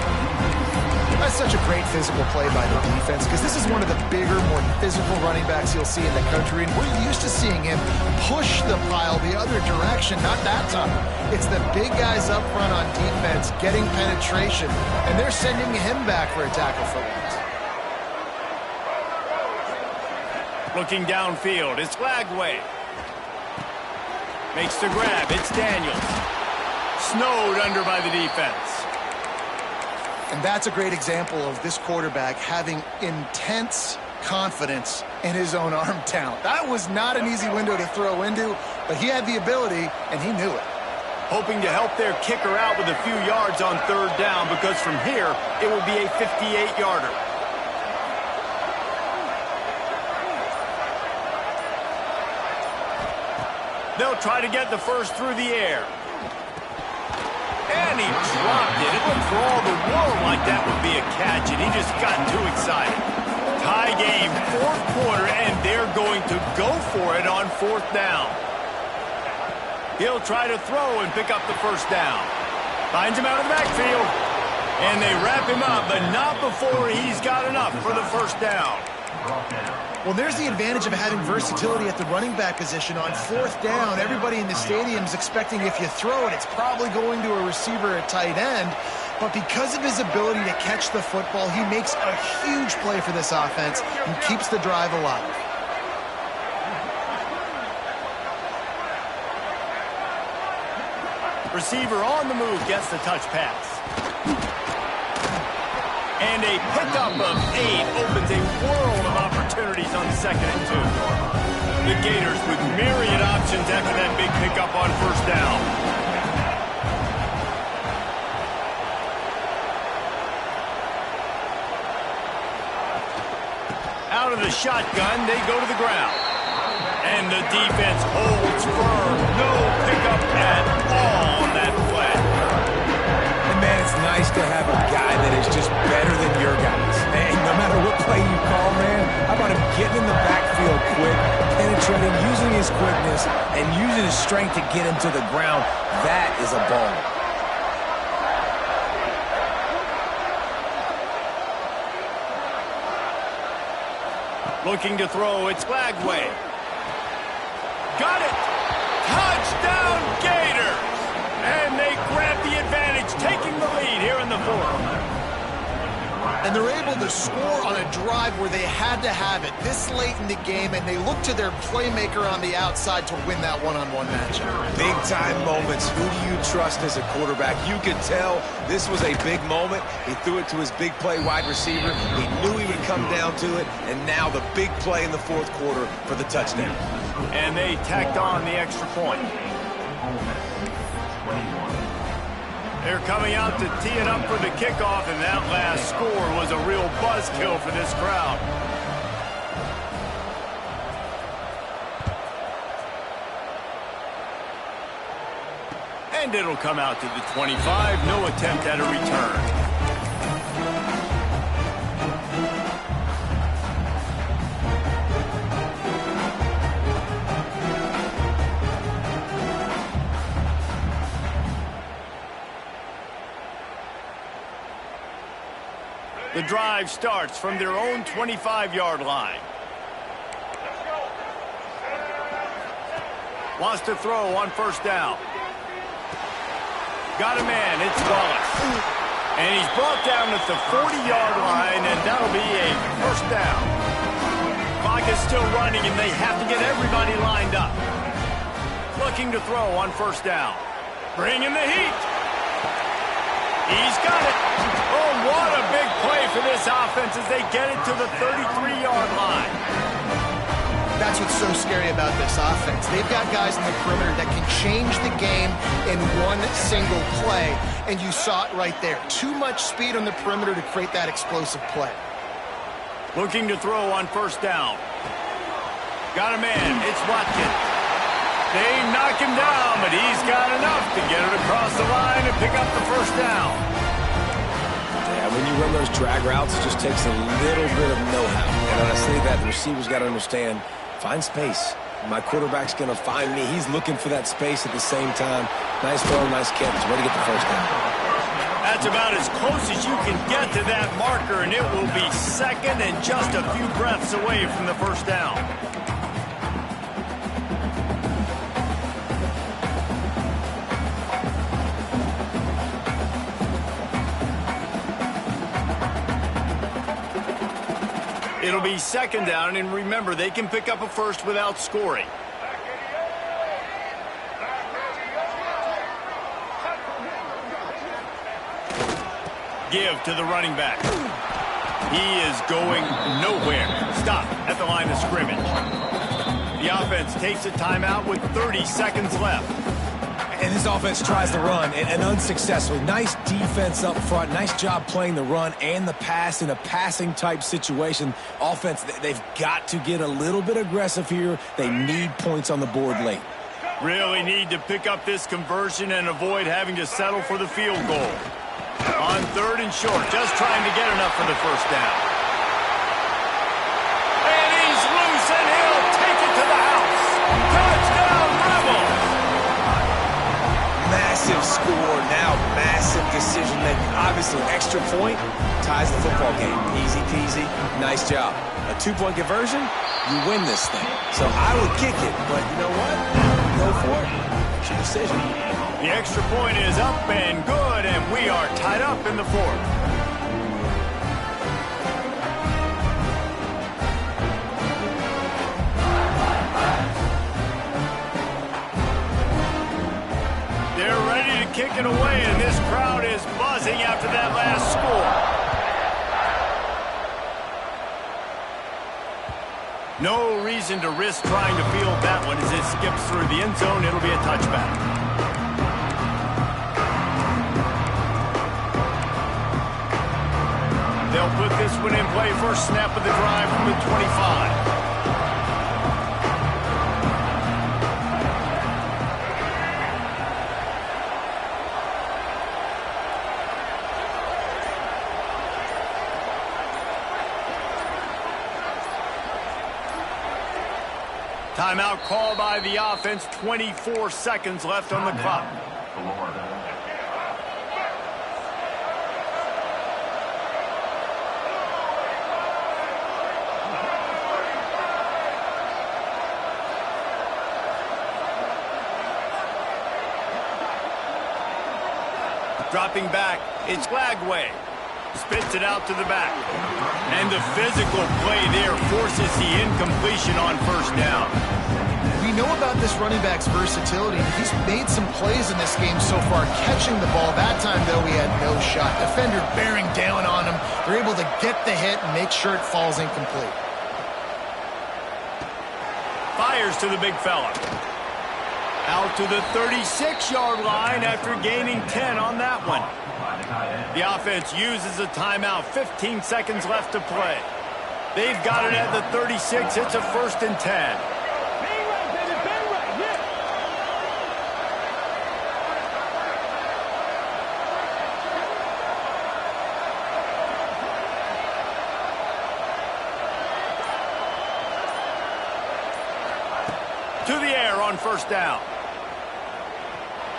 That's such a great physical play by the defense because this is one of the bigger, more physical running backs you'll see in the country, and we're used to seeing him push the pile the other direction, not that time. It's the big guys up front on defense getting penetration, and they're sending him back for a tackle for loss. Looking downfield, it's Lagway. Makes the grab, it's Daniels. Snowed under by the defense. And that's a great example of this quarterback having intense confidence in his own arm talent. That was not an easy window to throw into, but he had the ability, and he knew it. Hoping to help their kicker out with a few yards on 3rd down, because from here, it will be a 58-yarder. They'll try to get the first through the air. And he dropped it. It looked for all the world like that would be a catch, and he just got too excited. Tie game, 4th quarter, and they're going to go for it on 4th down. He'll try to throw and pick up the first down. Finds him out of the backfield. And they wrap him up, but not before he's got enough for the first down. Well, there's the advantage of having versatility at the running back position. On 4th down, everybody in the stadium is expecting if you throw it, it's probably going to a receiver at tight end. But because of his ability to catch the football, he makes a huge play for this offense and keeps the drive alive. Receiver on the move gets the touch pass. And a pickup of 8 opens a world of opportunities on 2nd and 2. The Gators with myriad options after that big pickup on 1st down. Out of the shotgun, they go to the ground. And the defense holds firm. No pickup at all on that play. And man, it's nice to have a guy that is just better than your guys. And no matter what play you call, man, how about him getting in the backfield quick, penetrating, using his quickness, and using his strength to get him to the ground. That is a ball. Looking to throw, it's Lagway. Got it! Touchdown Gators! And they grab the advantage, taking the lead here in the 4th. And they're able to score on a drive where they had to have it this late in the game, and they look to their playmaker on the outside to win that one-on-one matchup. Big-time moments. Who do you trust as a quarterback? You could tell this was a big moment. He threw it to his big play wide receiver. He knew he would come down to it, and now the big play in the fourth quarter for the touchdown. And they tacked on the extra point. They're coming out to tee it up for the kickoff, and that last score was a real buzzkill for this crowd. And it'll come out to the 25. No attempt at a return. The drive starts from their own 25-yard line. Wants to throw on first down. Got a man, it's Wallace. And he's brought down at the 40-yard line, and that'll be a first down. Clock is still running, and they have to get everybody lined up. Looking to throw on first down. Bringing the heat. He's got it. Oh, what a big play for this offense as they get it to the 33-yard line. That's what's so scary about this offense. They've got guys in the perimeter that can change the game in one single play, and you saw it right there. Too much speed on the perimeter to create that explosive play. Looking to throw on first down. Got a man. It's Watkins. They knock him down, but he's got enough to get it across the line and pick up the first down. Yeah, when you run those drag routes, it just takes a little bit of know-how. And when I say that, the receiver's got to understand, find space. My quarterback's going to find me. He's looking for that space at the same time. Nice throw, nice catch. Way to get the first down. That's about as close as you can get to that marker, and it will be second and just a few breaths away from the first down. It'll be second down, and remember, they can pick up a first without scoring. Give to the running back. He is going nowhere. Stop at the line of scrimmage. The offense takes a timeout with 30 seconds left. And this offense tries to run, and unsuccessfully. Nice defense up front. Nice job playing the run and the pass in a passing-type situation. Offense, they've got to get a little bit aggressive here. They need points on the board late. Really need to pick up this conversion and avoid having to settle for the field goal. On third and short, just trying to get enough for the first down. And he's loose, and he'll take it to the house. Touchdown, Rebels! Massive score, now massive decision-making. Obviously, extra point ties the football game. Easy peasy, nice job. A two-point conversion, you win this thing. So I would kick it, but you know what? Go for it. It's your decision. The extra point is up and good, and we are tied up in the fourth. They're ready to kick it away, and this crowd is buzzing after that last score. No reason to risk trying to field that one as it skips through the end zone. It'll be a touchback. They'll put this one in play. First snap of the drive from the 25. Timeout called by the offense. 24 seconds left on the clock. Dropping back, it's Lagway. Spits it out to the back. And the physical play there forces the incompletion on first down. We know about this running back's versatility. He's made some plays in this game so far, catching the ball. That time, though, he had no shot. Defender bearing down on him. They're able to get the hit and make sure it falls incomplete. Fires to the big fella. Out to the 36-yard line after gaining 10 on that one. The offense uses a timeout. 15 seconds left to play. They've got it at the 36. It's a 1st and 10. To the air on first down.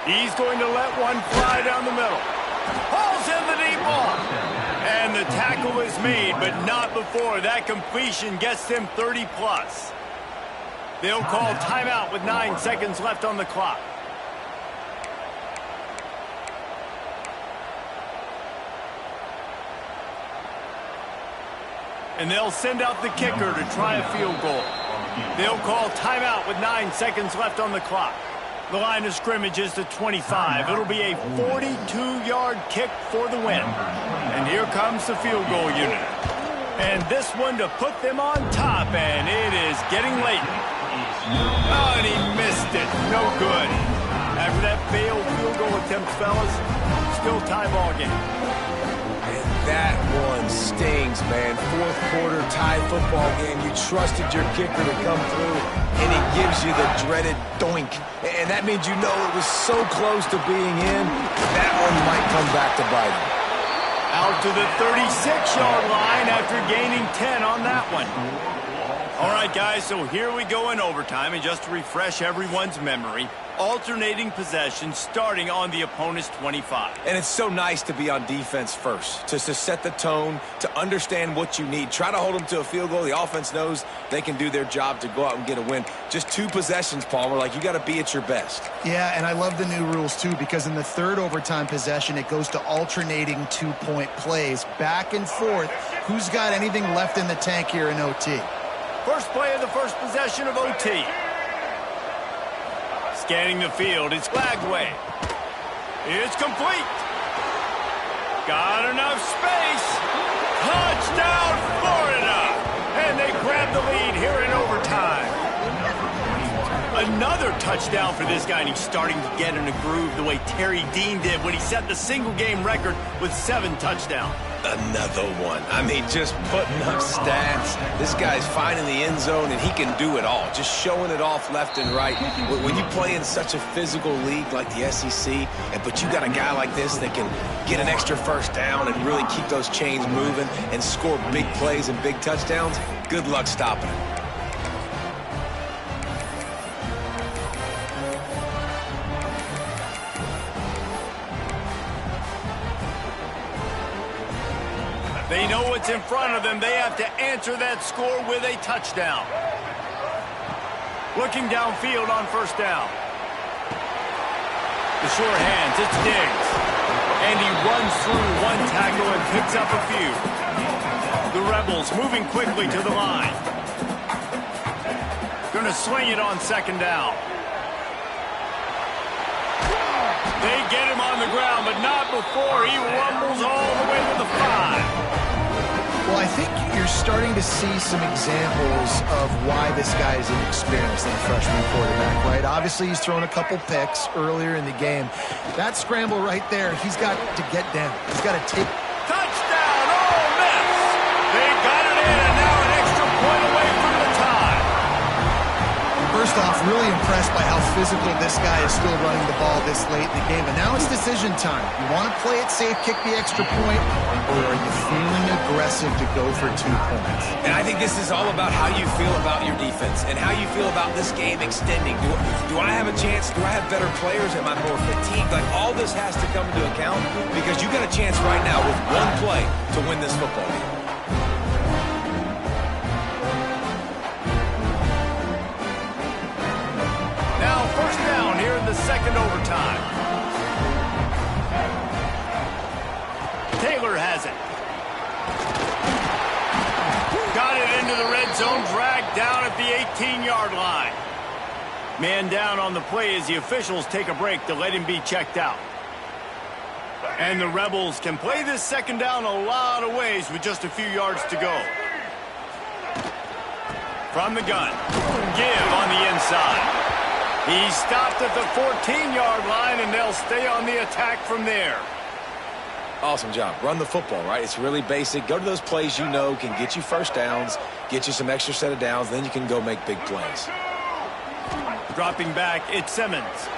He's going to let one fly down the middle. Hauls in the deep ball. And the tackle is made, but not before. That completion gets them 30+. They'll call timeout with 9 seconds left on the clock. And they'll send out the kicker to try a field goal. They'll call timeout with 9 seconds left on the clock. The line of scrimmage is to 25. It'll be a 42-yard kick for the win. And here comes the field goal unit. And this one to put them on top, and it is getting late. Oh, and he missed it. No good. After that failed field goal attempt, fellas, still tie ball game. That one stings, man. Fourth quarter tie football game. You trusted your kicker to come through, and he gives you the dreaded doink. And that means you know it was so close to being in, that one might come back to bite him. Out to the 36-yard line after gaining 10 on that one. All right, guys, so here we go in overtime, and just to refresh everyone's memory, alternating possession starting on the opponent's 25. And it's so nice to be on defense first, to set the tone, to understand what you need. Try to hold them to a field goal. The offense knows they can do their job to go out and get a win. Just 2 possessions, Palmer, like you got to be at your best. Yeah, and I love the new rules, too, because in the third overtime possession, it goes to alternating 2-point plays, back and forth. Who's got anything left in the tank here in OT? First play of the first possession of OT. Scanning the field, it's Lagway. It's complete. Got enough space. Touchdown, Florida. And they grab the lead here in overtime. Another touchdown for this guy, and he's starting to get in a groove the way Terry Dean did when he set the single-game record with 7 touchdowns. Another one. I mean, just putting up stats. This guy's finding the end zone, and he can do it all. Just showing it off left and right. When you play in such a physical league like the SEC, but you got a guy like this that can get an extra first down and really keep those chains moving and score big plays and big touchdowns, good luck stopping him. They know what's in front of them. They have to answer that score with a touchdown. Looking downfield on first down. The sure hands, it's Diggs. And he runs through one tackle and picks up a few. The Rebels moving quickly to the line. Going to sling it on second down. They get him on the ground, but not before he rumbles all the way to the 5. Well, I think you're starting to see some examples of why this guy is inexperienced in a freshman quarterback, right? Obviously, he's thrown a couple picks earlier in the game. That scramble right there, he's got to get down. He's got to take... Touchdown, Ole Miss! They got it in, and now an extra point away from the tie. First off, really impressed by how physical this guy is still running the ball this late in the game. And now it's decision time. You want to play it safe, kick the extra point, or are you feeling aggressive to go for 2 points? And I think this is all about how you feel about your defense and how you feel about this game extending. Do I have a chance? Do I have better players? Am I more fatigued? Like, all this has to come into account because you got a chance right now with one play to win this football game. The second overtime. Taylor has it. Got it into the red zone, dragged down at the 18-yard line. Man down on the play as the officials take a break to let him be checked out. And the Rebels can play this second down a lot of ways with just a few yards to go. From the gun, give on the inside. He stopped at the 14-yard line, and they'll stay on the attack from there. Awesome job. Run the football, right? It's really basic. Go to those plays you know can get you first downs, get you some extra set of downs, then you can go make big plays. Dropping back, it's Simmons.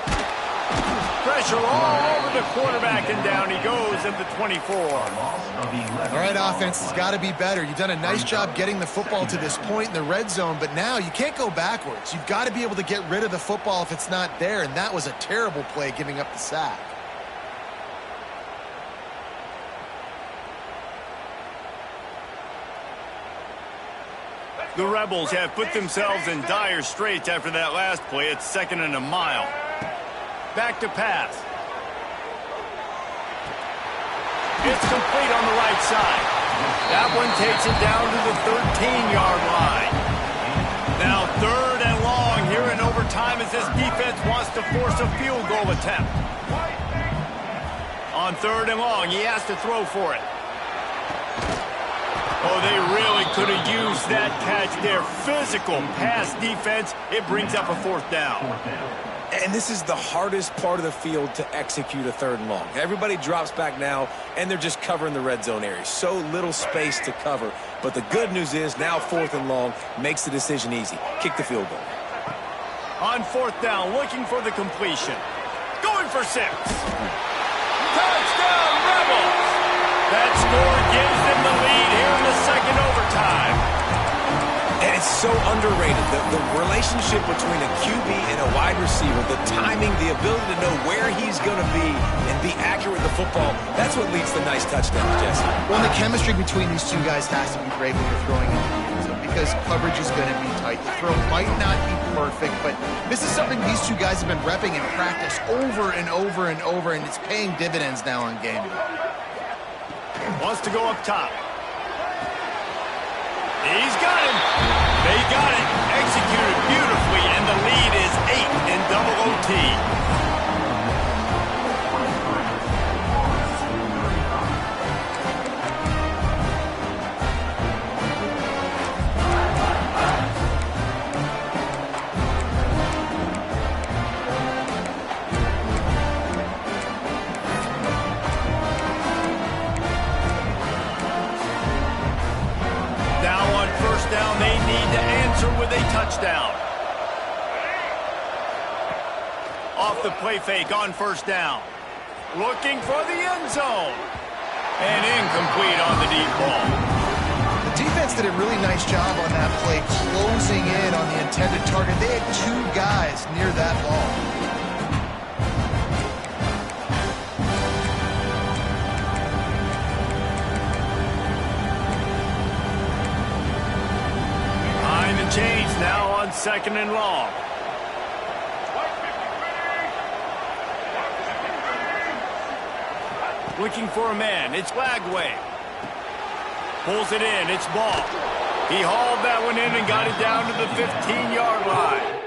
Pressure all over the quarterback, and down he goes at the 24. All right, offense has got to be better. You've done a nice job getting the football to this point in the red zone, but now you can't go backwards. You've got to be able to get rid of the football if it's not there, and that was a terrible play giving up the sack. The Rebels have put themselves in dire straits after that last play. It's 2nd and a mile. Back to pass. It's complete on the right side. That one takes it down to the 13-yard line. Now 3rd and long here in overtime as this defense wants to force a field goal attempt. On 3rd and long, he has to throw for it. Oh, they really could have used that catch there. Physical pass defense. It brings up a 4th down. And this is the hardest part of the field to execute a 3rd and long. Everybody drops back now, and they're just covering the red zone area. So little space to cover. But the good news is now 4th and long makes the decision easy. Kick the field goal. On 4th down, looking for the completion. Going for 6. Touchdown, Rebels! That score gives them the lead here in the 2nd overtime. And it's so underrated. The relationship between a QB and a wide receiver, the timing, the ability to know where he's going to be and be accurate with the football, that's what leads to nice touchdowns, Jesse. Well, the chemistry between these two guys has to be great when you're throwing into the end zone because coverage is going to be tight. The throw might not be perfect, but this is something these two guys have been repping in practice over and over and over, and it's paying dividends now on game day. Wants to go up top. He's got him. They got it. Executed beautifully, and the lead is 8 in double OT. Down, they need to answer with a touchdown. Off the play fake on 1st down. Looking for the end zone. And incomplete on the deep ball. The defense did a really nice job on that play, closing in on the intended target. They had 2 guys near that ball. Change now on 2nd and long. Looking for a man. It's Lagway. Pulls it in. It's Ball. He hauled that one in and got it down to the 15-yard line.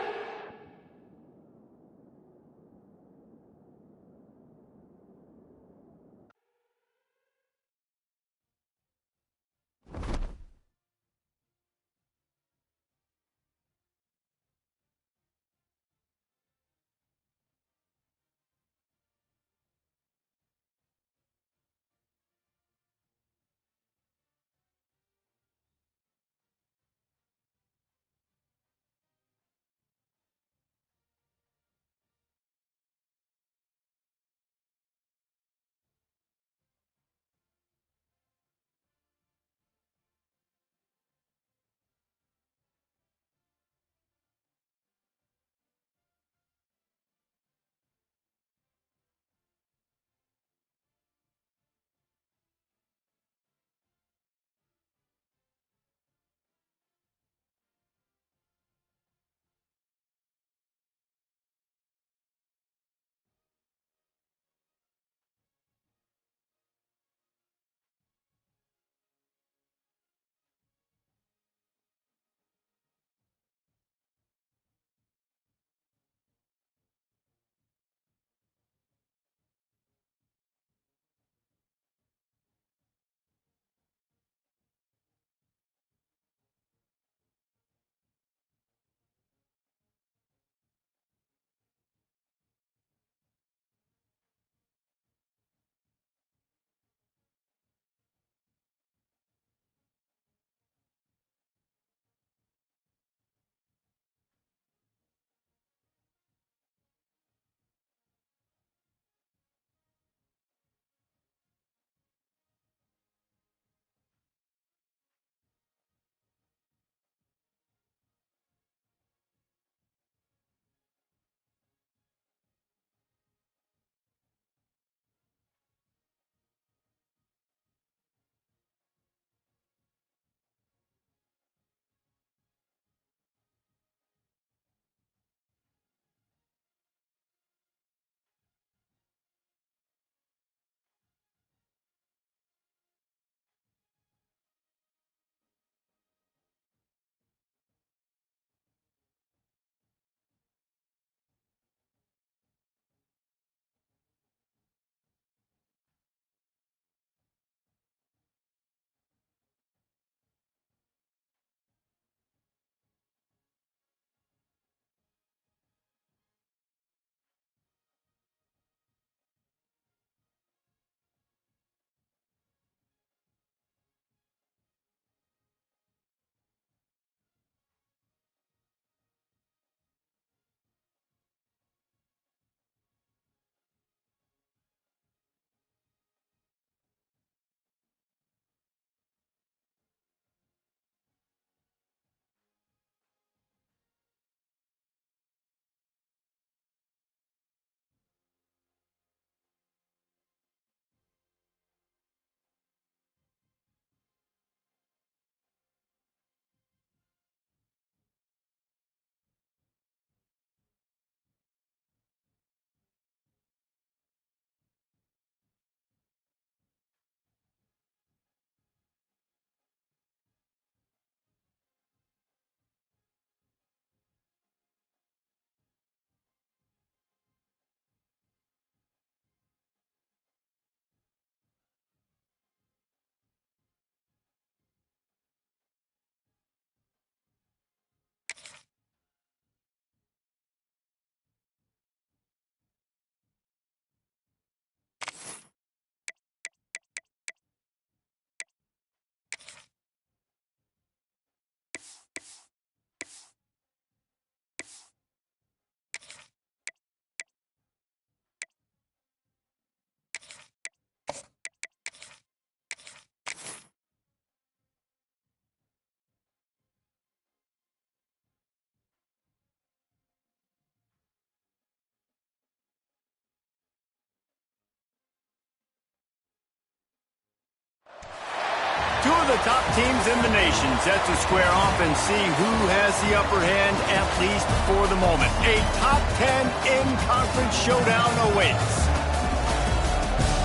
Two of the top teams in the nation set to square off and see who has the upper hand, at least for the moment. A top 10 in-conference showdown awaits.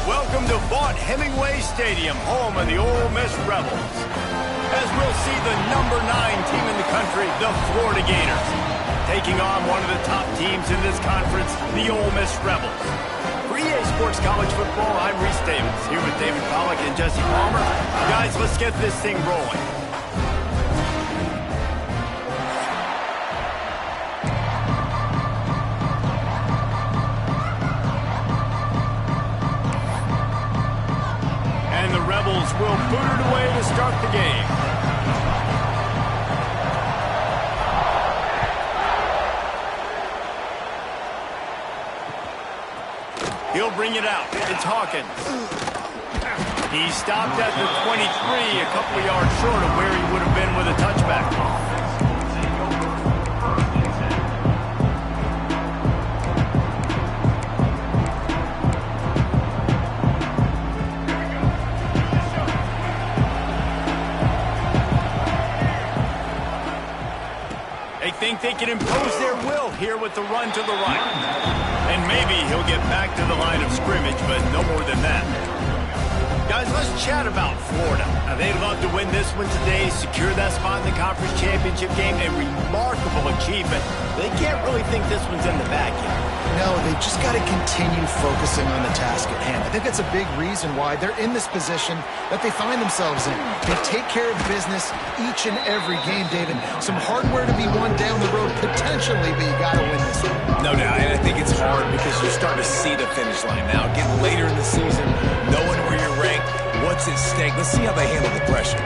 Welcome to Vaught-Hemingway Stadium, home of the Ole Miss Rebels. As we'll see the number 9 team in the country, the Florida Gators, taking on one of the top teams in this conference, the Ole Miss Rebels. For EA Sports College Football, I'm Reese Davis, here with David Pollack and Jesse Palmer. Guys, let's get this thing rolling. And the Rebels will boot it away to start the game. He'll bring it out. It's Hawkins. He stopped at the 23, a couple of yards short of where he would have been with a touchback. They think they can impose their will here with the run to the right. And maybe he'll get back to the line of scrimmage, but no more than that. Guys, let's chat about Florida. Now, they'd love to win this one today, secure that spot in the conference championship game, a remarkable achievement. They can't really think this one's in the bag yet. No, they've just got to continue focusing on the task at hand. I think that's a big reason why they're in this position that they find themselves in. They take care of business each and every game, David. Some hardware to be won down the road, potentially, but you got to win this one. No doubt, and I think it's hard because you're starting to see the finish line now. Getting later in the season, knowing where you're ranked, what's at stake. Let's see how they handle the pressure.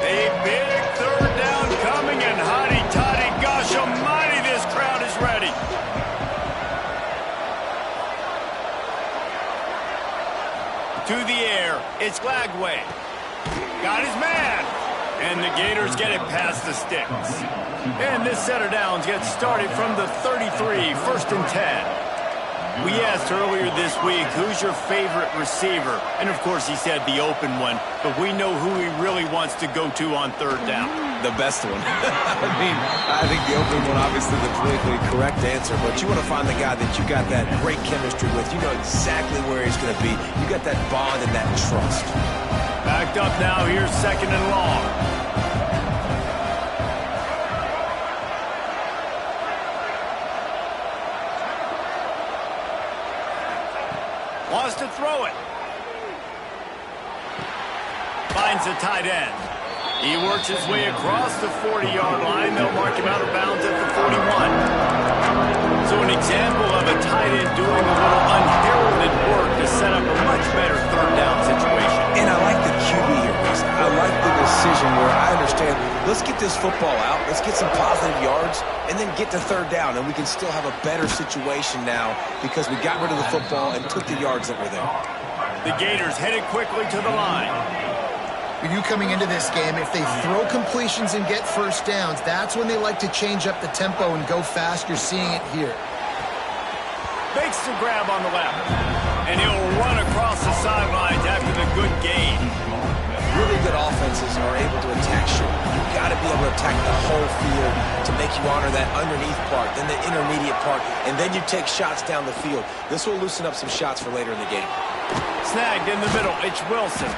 A big third down coming, and hotty-toddy, gosh almighty, this crowd is ready. To the air, it's Lagway. Got his man. And the Gators get it past the sticks. And this set of downs gets started from the 33, 1st and 10. We asked earlier this week, who's your favorite receiver? And, of course, he said the open one. But we know who he really wants to go to on third down. The best one. I think the open one, obviously, the politically correct answer. But you want to find the guy that you got that great chemistry with. You know exactly where he's going to be. You got that bond and that trust. Backed up now. Here's 2nd and long. Wants to throw it. Finds the tight end. He works his way across the 40-yard line. They'll mark him out of bounds at the 41. So an example of a tight end doing a little unheralded work to set up a much better third down situation. And I like the QB here, Reese. I like the decision where I understand, let's get this football out, let's get some positive yards, and then get to third down, and we can still have a better situation now because we got rid of the football and took the yards that were there. The Gators headed quickly to the line. For you coming into this game, if they throw completions and get first downs, that's when they like to change up the tempo and go fast. You're seeing it here. Fakes the grab on the left. And he'll run across the sidelines after the good gain. Really good offenses are able to attack short. You've got to be able to attack the whole field to make you honor that underneath part, then the intermediate part, and then you take shots down the field. This will loosen up some shots for later in the game. Snagged in the middle. It's Wilson.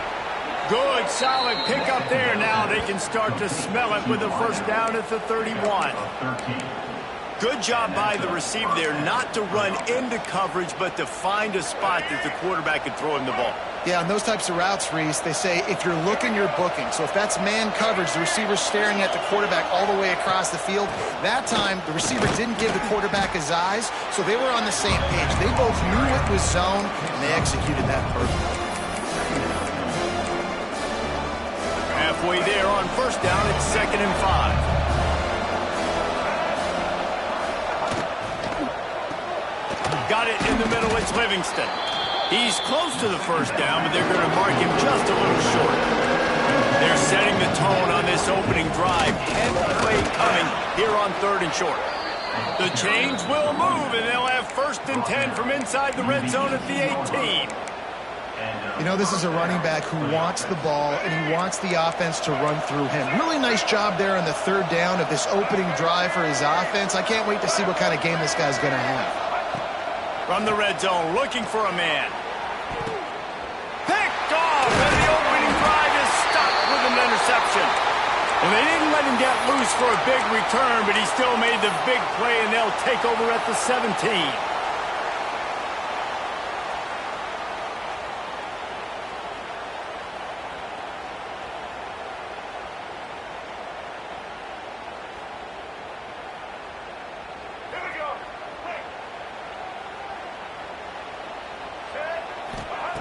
Good, solid pickup there. Now they can start to smell it with a first down at the 31. Good job by the receiver there not to run into coverage, but to find a spot that the quarterback can throw him the ball. Yeah, on those types of routes, Reese, they say if you're looking, you're booking. So if that's man coverage, the receiver's staring at the quarterback all the way across the field. That time, the receiver didn't give the quarterback his eyes, so they were on the same page. They both knew it was zone, and they executed that perfectly. Halfway there on first down, it's 2nd and 5. Got it in the middle, it's Livingston. He's close to the first down, but they're going to mark him just a little short. They're setting the tone on this opening drive. Heavy play coming here on 3rd and short. The chains will move, and they'll have 1st and 10 from inside the red zone at the 18. You know, this is a running back who wants the ball, and he wants the offense to run through him. Really nice job there on the third down of this opening drive for his offense. I can't wait to see what kind of game this guy's going to have. From the red zone, looking for a man. Picked off, and the opening drive is stopped with an interception. And they didn't let him get loose for a big return, but he still made the big play, and they'll take over at the 17.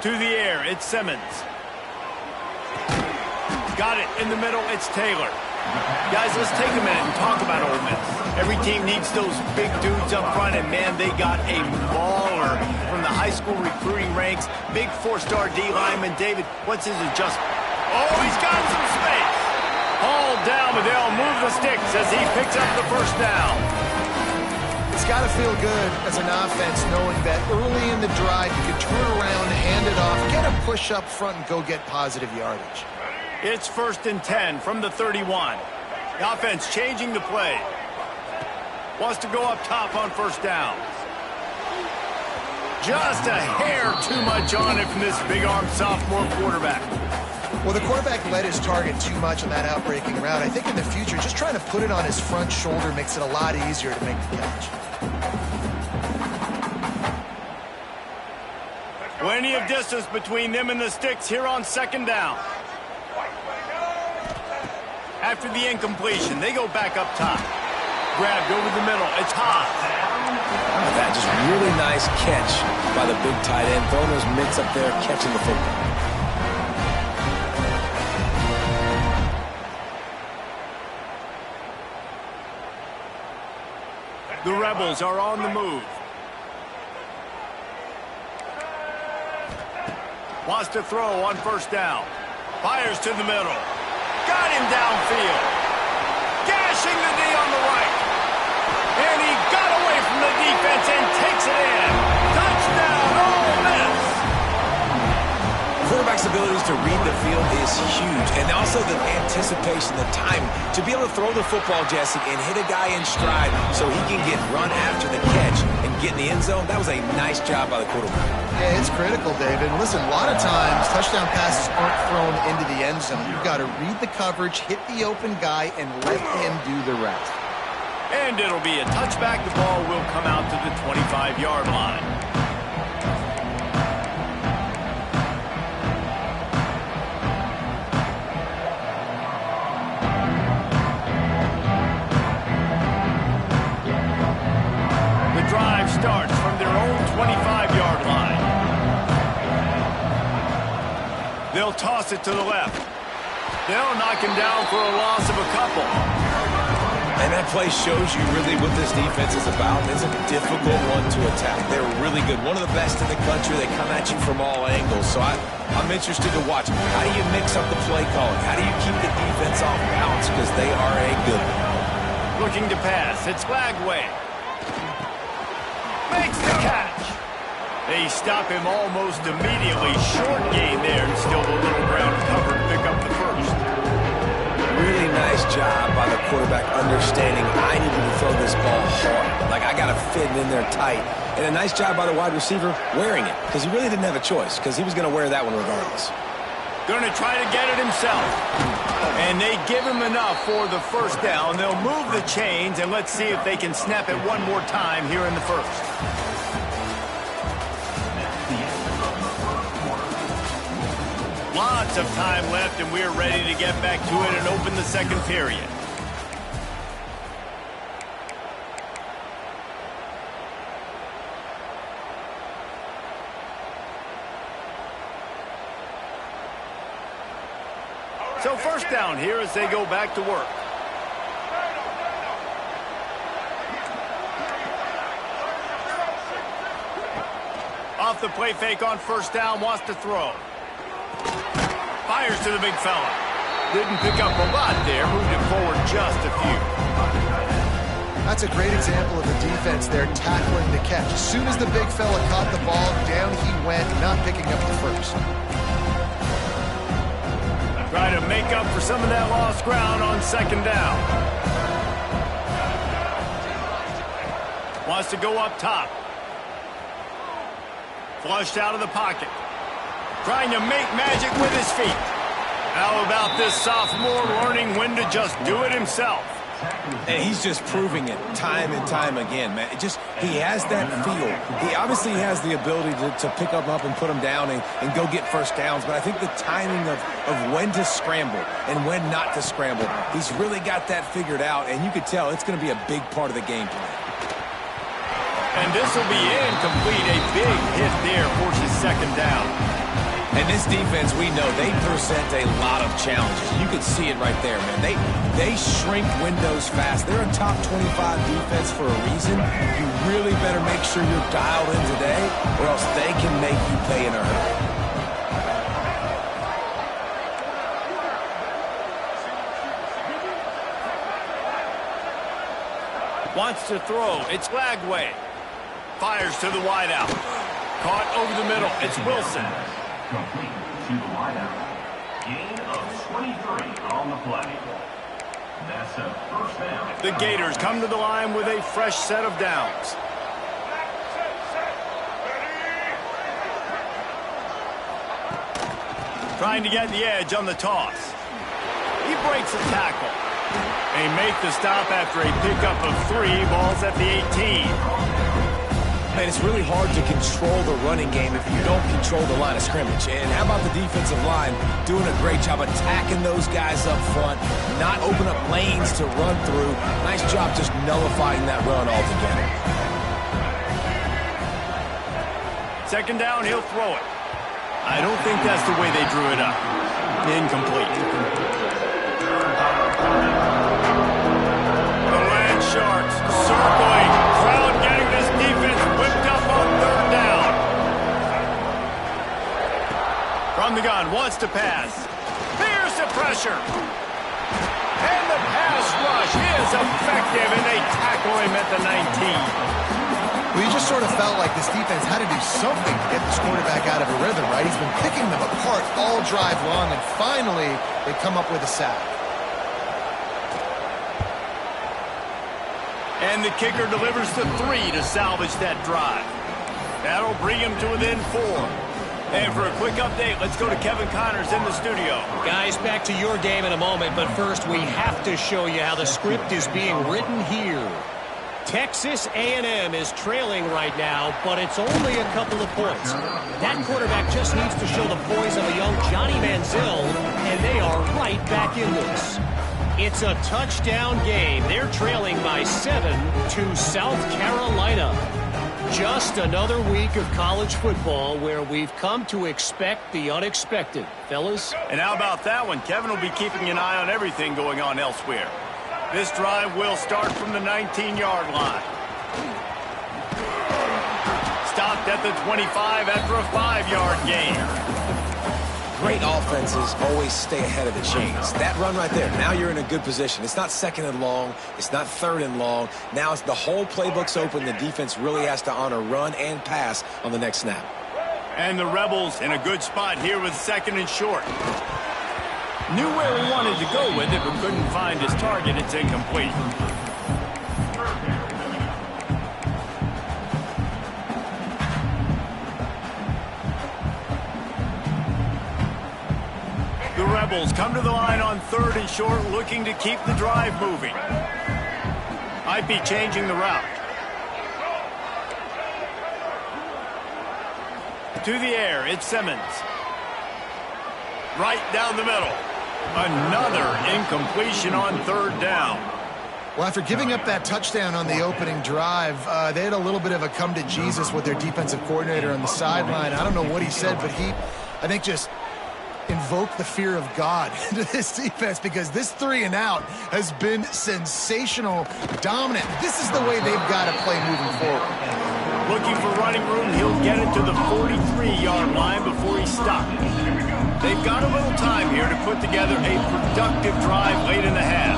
To the air, it's Simmons. Got it in the middle, it's Taylor. Guys, let's take a minute and talk about Ole Miss. Every team needs those big dudes up front, and man, they got a mauler from the high school recruiting ranks. Big four-star D lineman. David, what's his adjustment? Oh, he's got some space. Hauled down, but they'll move the sticks as he picks up the first down. It's got to feel good as an offense knowing that early in the drive you can turn around, hand it off, get a push up front, and go get positive yardage. It's 1st and 10 from the 31. The offense changing the play. Wants to go up top on first down. Just a hair too much on it from this big-armed sophomore quarterback. Well, the quarterback led his target too much on that outbreaking route. I think in the future, just trying to put it on his front shoulder makes it a lot easier to make the catch. Plenty of distance between them and the sticks here on second down. After the incompletion, they go back up top. Grabbed over the middle. It's Haas. How about that? Just really nice catch by the big tight end. Throwing those mitts up there, catching the football. The Rebels are on the move. Wants to throw on first down. Fires to the middle. Got him downfield. Gashing the D on the right. And he got away from the defense and takes it in. Touchdown, Ole Miss. Quarterback's abilities to read the field is huge. And also the anticipation, the time to be able to throw the football, Jesse, and hit a guy in stride so he can get run after the catch and get in the end zone. That was a nice job by the quarterback. Yeah, it's critical, David. Listen, a lot of times touchdown passes aren't thrown into the end zone. You've got to read the coverage, hit the open guy, and let him do the rest. And it'll be a touchback. The ball will come out to the 25-yard line. The drive starts from their own 25-yard line. They'll toss it to the left. They'll knock him down for a loss of a couple. And that play shows you really what this defense is about. It's a difficult one to attack. They're really good. One of the best in the country. They come at you from all angles. So I'm interested to watch. How do you mix up the play calling? How do you keep the defense off balance? Because they are a good one. Looking to pass. It's Lagway. Makes the catch. They stop him almost immediately. Short gain there, and still a little ground cover to pick up the first. Really nice job by the quarterback understanding I needed to throw this ball hard. Like, I got to fit it in there tight. And a nice job by the wide receiver wearing it, because he really didn't have a choice, because he was going to wear that one regardless. Going to try to get it himself. And they give him enough for the first down. They'll move the chains, and let's see if they can snap it one more time here in the first. Lots of time left, and we're ready to get back to it and open the second period. So first down here as they go back to work. Off the play fake on first down, wants to throw. Fires to the big fella. Didn't pick up a lot there, moved it forward just a few. That's a great example of the defense there tackling the catch. As soon as the big fella caught the ball, down he went, not picking up the first. Try to make up for some of that lost ground on second down. Wants to go up top. Flushed out of the pocket. Trying to make magic with his feet. How about this sophomore learning when to just do it himself? And he's just proving it time and time again, man. He has that feel. He obviously has the ability to pick them up and put them down and go get first downs. But I think the timing of when to scramble and when not to scramble, he's really got that figured out. And you could tell it's going to be a big part of the game plan. And this will be incomplete. A big hit there forces second down. And this defense, we know, they present a lot of challenges. You can see it right there, man. They shrink windows fast. They're a top 25 defense for a reason. You really better make sure you're dialed in today, or else they can make you pay in a hurry. Wants to throw. It's Lagway. Fires to the wideout. Caught over the middle. It's Wilson. Complete to the wideout. Gain of 23 on the play. That's a first down. The Gators come to the line with a fresh set of downs. Trying to get the edge on the toss. He breaks a tackle. They make the stop after a pickup of 3. Ball's at the 18. Man, it's really hard to control the running game if you don't control the line of scrimmage. And how about the defensive line doing a great job attacking those guys up front, not open up lanes to run through. Nice job just nullifying that run altogether. Second down, he'll throw it. I don't think that's the way they drew it up. Incomplete. The Land Sharks circling. Crowd getting this defense whipped up on third down. From the gun, wants to pass. Fears the pressure. And the pass rush is effective, and they tackle him at the 19. Well, you just sort of felt like this defense had to do something to get this quarterback out of a rhythm, right? He's been picking them apart all drive long, and finally they come up with a sack. And the kicker delivers the 3 to salvage that drive. That'll bring him to within 4. And for a quick update, let's go to Kevin Connors in the studio. Guys, back to your game in a moment, but first we have to show you how the script is being written here. Texas A&M is trailing right now, but it's only a couple of points. That quarterback just needs to show the poise of a young Johnny Manziel, and they are right back in this. It's a touchdown game. They're trailing by 7 to South Carolina. Just another week of college football where we've come to expect the unexpected. Fellas? And how about that one? Kevin will be keeping an eye on everything going on elsewhere. This drive will start from the 19-yard line. Stopped at the 25 after a 5-yard gain. Great offenses always stay ahead of the chains. That run right there, now you're in a good position. It's not second and long. It's not third and long. Now it's the whole playbook's open. The defense really has to honor run and pass on the next snap. And the Rebels in a good spot here with second and short. Knew where he wanted to go with it, but couldn't find his target. It's incomplete. The Rebels come to the line on third and short, looking to keep the drive moving. Might be changing the route. To the air, it's Simmons. Right down the middle. Another incompletion on third down. Well, after giving up that touchdown on the opening drive, they had a little bit of a come to Jesus with their defensive coordinator on the sideline. I don't know what he said, but he, I think, just invoked the fear of God into this defense, because this 3 and out has been sensational, dominant. This is the way they've got to play moving forward. Looking for running room, he'll get it to the 43-yard line before he's stopped. They've got a little time here to put together a productive drive late in the half.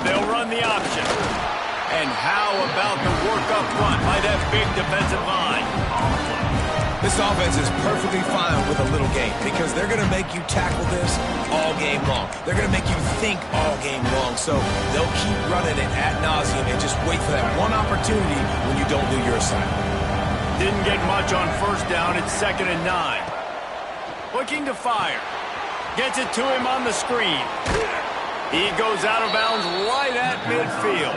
They'll run the option. And how about the work up front by that big defensive line? This offense is perfectly fine with a little game because they're going to make you tackle this all game long. They're going to make you think all game long. So they'll keep running it ad nauseum and just wait for that one opportunity when you don't do your assignment. Didn't get much on first down. It's 2nd and 9. Looking to fire. Gets it to him on the screen. He goes out of bounds right at midfield.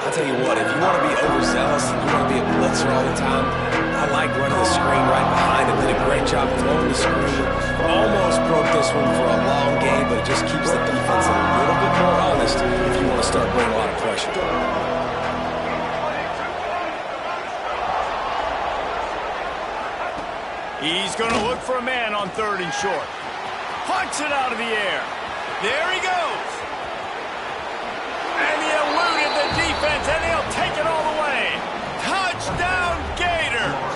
I'll tell you what, if you want to be overzealous, you want to be a blitzer all the time, I like running the screen right behind him. Did a great job throwing the screen. Almost broke this one for a long game, but it just keeps the defense a little bit more honest if you want to start bringing a lot of pressure. He's going to look for a man on 3rd and short. Punts it out of the air. There he goes. And he eluded the defense, and he'll take it all the way. Touchdown, Gators!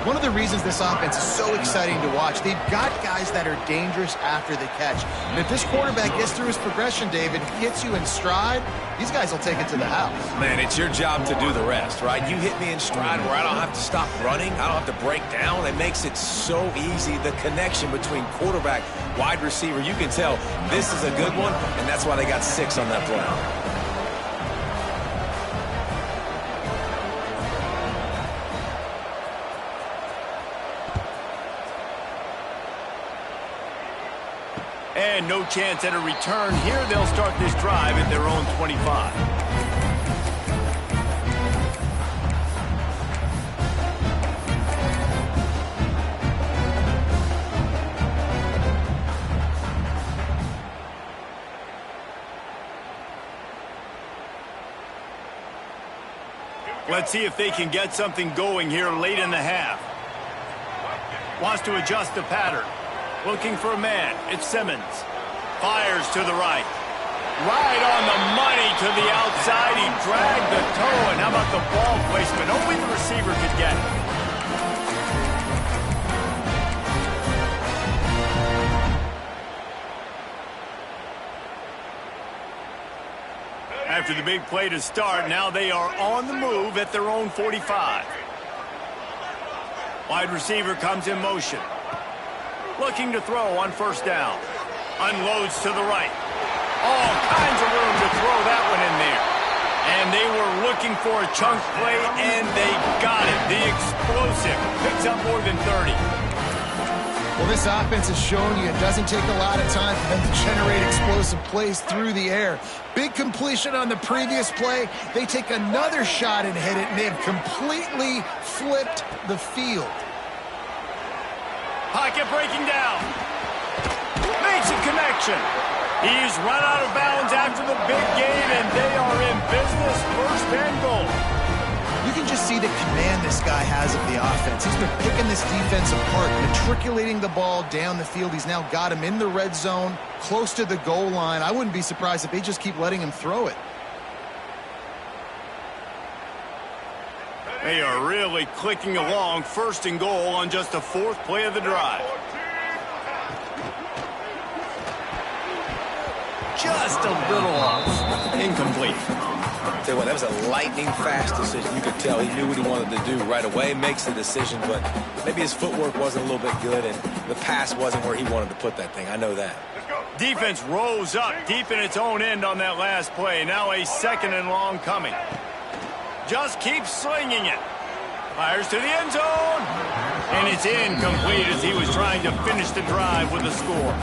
One of the reasons this offense is so exciting to watch, they've got guys that are dangerous after the catch. And if this quarterback gets through his progression, David, hits you in stride, these guys will take it to the house. Man, it's your job to do the rest, right? You hit me in stride where I don't have to stop running. I don't have to break down. It makes it so easy. The connection between quarterback, wide receiver, you can tell this is a good one, and that's why they got 6 on that play. And no chance at a return here. They'll start this drive at their own 25. Let's see if they can get something going here late in the half. Wants to adjust the pattern. Looking for a man. It's Simmons. Fires to the right. Right on the money to the outside. He dragged the toe. And how about the ball placement? Only the receiver could get it. After the big play to start, now they are on the move at their own 45. Wide receiver comes in motion. Looking to throw on 1st down. Unloads to the right. All kinds of room to throw that one in there. And they were looking for a chunk play, and they got it. The explosive picks up more than 30. Well, this offense has shown you it doesn't take a lot of time for them to generate explosive plays through the air. Big completion on the previous play. They take another shot and hit it, and they've completely flipped the field. Pocket breaking down. Makes a connection. He's run out of bounds after the big game, and they are in business. 1st and goal. You can just see the command this guy has of the offense. He's been picking this defense apart, matriculating the ball down the field. He's now got him in the red zone, close to the goal line. I wouldn't be surprised if they just keep letting him throw it. They are really clicking along. 1st and goal on just the 4th play of the drive. Just a little off. Incomplete. Tell you what, that was a lightning-fast decision. You could tell he knew what he wanted to do right away. Makes the decision, but maybe his footwork wasn't a little bit good, and the pass wasn't where he wanted to put that thing. I know that. Defense rose up deep in its own end on that last play. Now a 2nd and long coming. Just keeps slinging it. Fires to the end zone. And it's incomplete as he was trying to finish the drive with a score.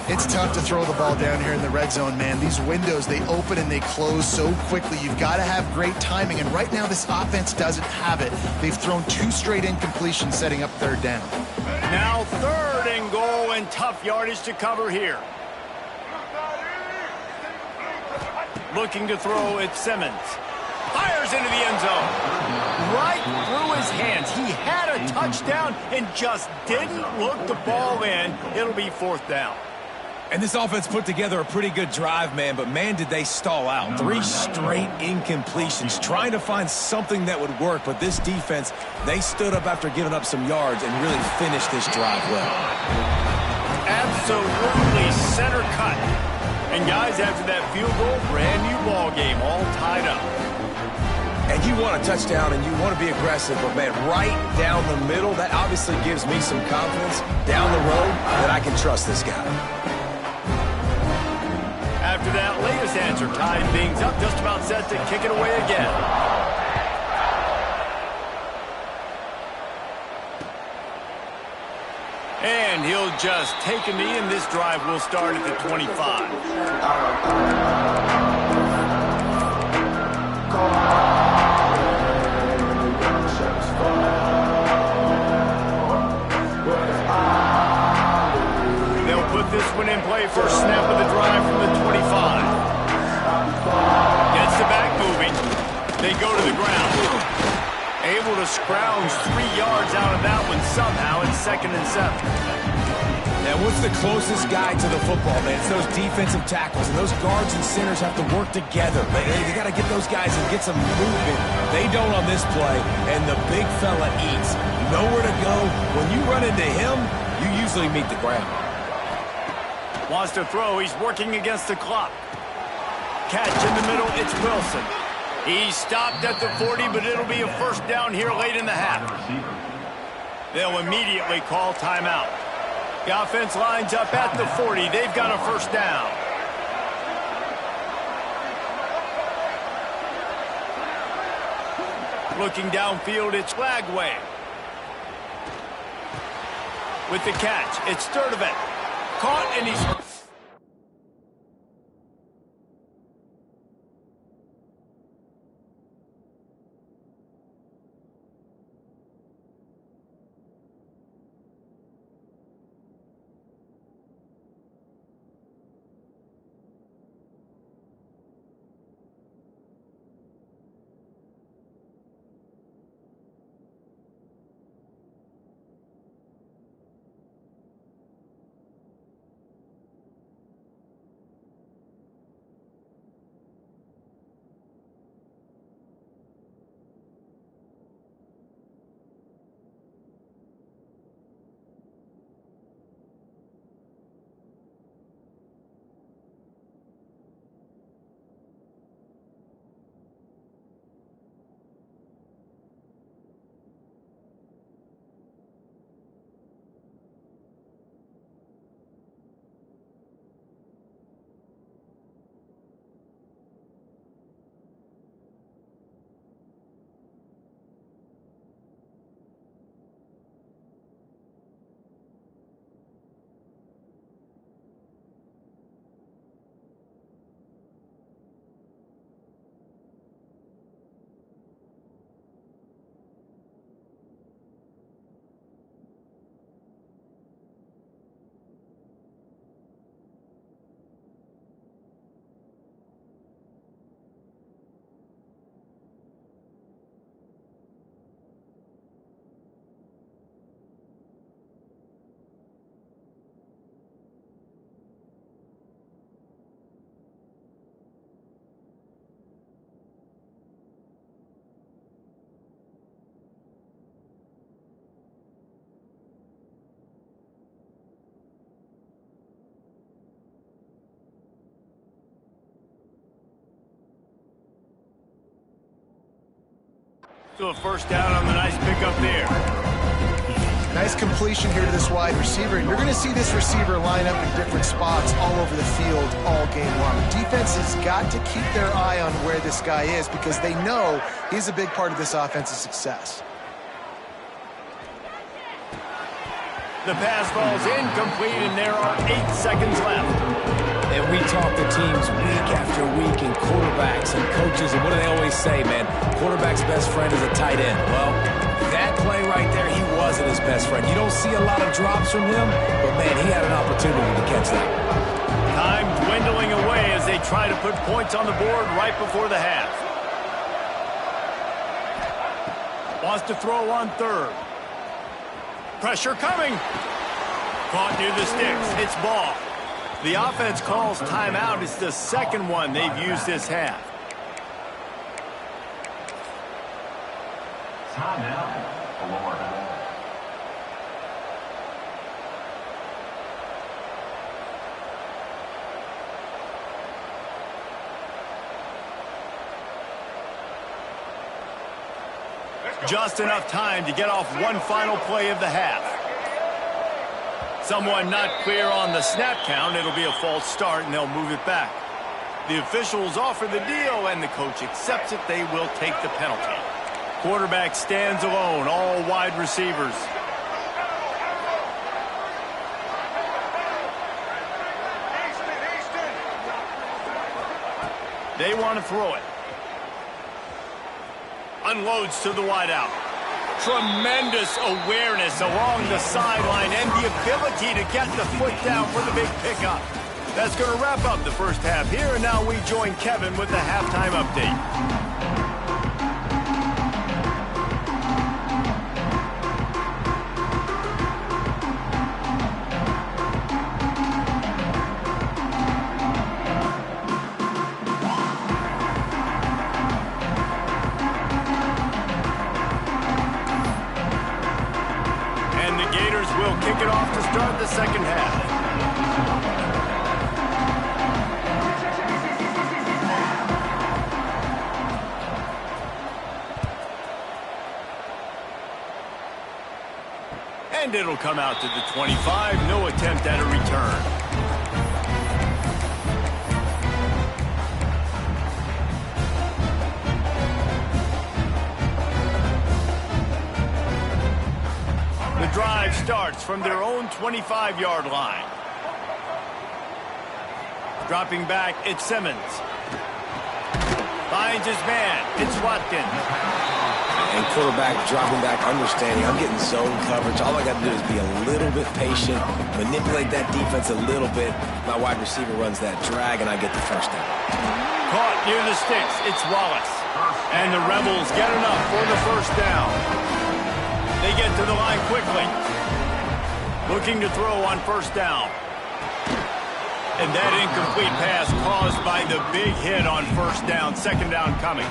It's tough to throw the ball down here in the red zone, man. These windows, they open and they close so quickly. You've got to have great timing, and right now this offense doesn't have it. They've thrown 2 straight incompletions setting up 3rd down. Now 3rd and goal, and tough yardage to cover here. Looking to throw, it's Simmons. Fires into the end zone. Right through his hands. He had a touchdown and just didn't look the ball in. It'll be 4th down. And this offense put together a pretty good drive, man, but man, did they stall out. 3 straight incompletions, trying to find something that would work, but this defense, they stood up after giving up some yards and really finished this drive well. Absolutely center cut. And guys, after that field goal, brand new ball game, all tied up. And you want a touchdown and you want to be aggressive, but man, right down the middle, that obviously gives me some confidence down the road that I can trust this guy. After that latest answer tied things up, just about set to kick it away again. And he'll just take a knee, and this drive will start at the 25. They'll put this one in play for a snap of the drive from the 25. Gets the back moving. They go to the ground. Able to scrounge 3 yards out of that one somehow. It's 2nd and 7. Now, what's the closest guy to the football, man? It's those defensive tackles, and those guards and centers have to work together. They got to get those guys and get some movement. They don't on this play, and the big fella eats. Nowhere to go. When you run into him, you usually meet the ground. Wants to throw. He's working against the clock. Catch in the middle. It's Wilson. He stopped at the 40, but it'll be a first down here late in the half. They'll immediately call timeout. The offense lines up at the 40. They've got a first down. Looking downfield, it's Lagway. With the catch, it's Sturdivant. Caught, and he's... So a first down on the nice pickup there. Nice completion here to this wide receiver. You're going to see this receiver line up in different spots all over the field all game long. The defense has got to keep their eye on where this guy is because they know he's a big part of this offense's success. The pass falls incomplete, and there are 8 seconds left. And we talk to teams week after week and quarterbacks and coaches, and what do they always say, man? Quarterback's best friend is a tight end. Well, that play right there, he wasn't his best friend. You don't see a lot of drops from him, but, man, he had an opportunity to catch that. Time dwindling away as they try to put points on the board right before the half. Wants to throw on third. Pressure coming. Caught near the sticks. It's ball. The offense calls timeout. It's the second one they've used this half. Timeout. Florida. Just enough time to get off one final play of the half. Someone not clear on the snap count. It'll be a false start, and they'll move it back. The officials offer the deal, and the coach accepts it. They will take the penalty. Quarterback stands alone, all wide receivers. They want to throw it. Unloads to the wideout. Tremendous awareness along the sideline and the ability to get the foot down for the big pickup. That's going to wrap up the first half here, and now we join Kevin with the halftime update. Will kick it off to start the second half. And it'll come out to the 25. No attempt at a return. Drive starts from their own 25-yard line. Dropping back, it's Simmons. Finds his man, it's Watkins. And quarterback dropping back, understanding I'm getting zone coverage. All I got to do is be a little bit patient, manipulate that defense a little bit. My wide receiver runs that drag, and I get the first down. Caught near the sticks, it's Wallace. And the Rebels get enough for the first down. They get to the line quickly. Looking to throw on first down. And that incomplete pass caused by the big hit on first down. Second down coming.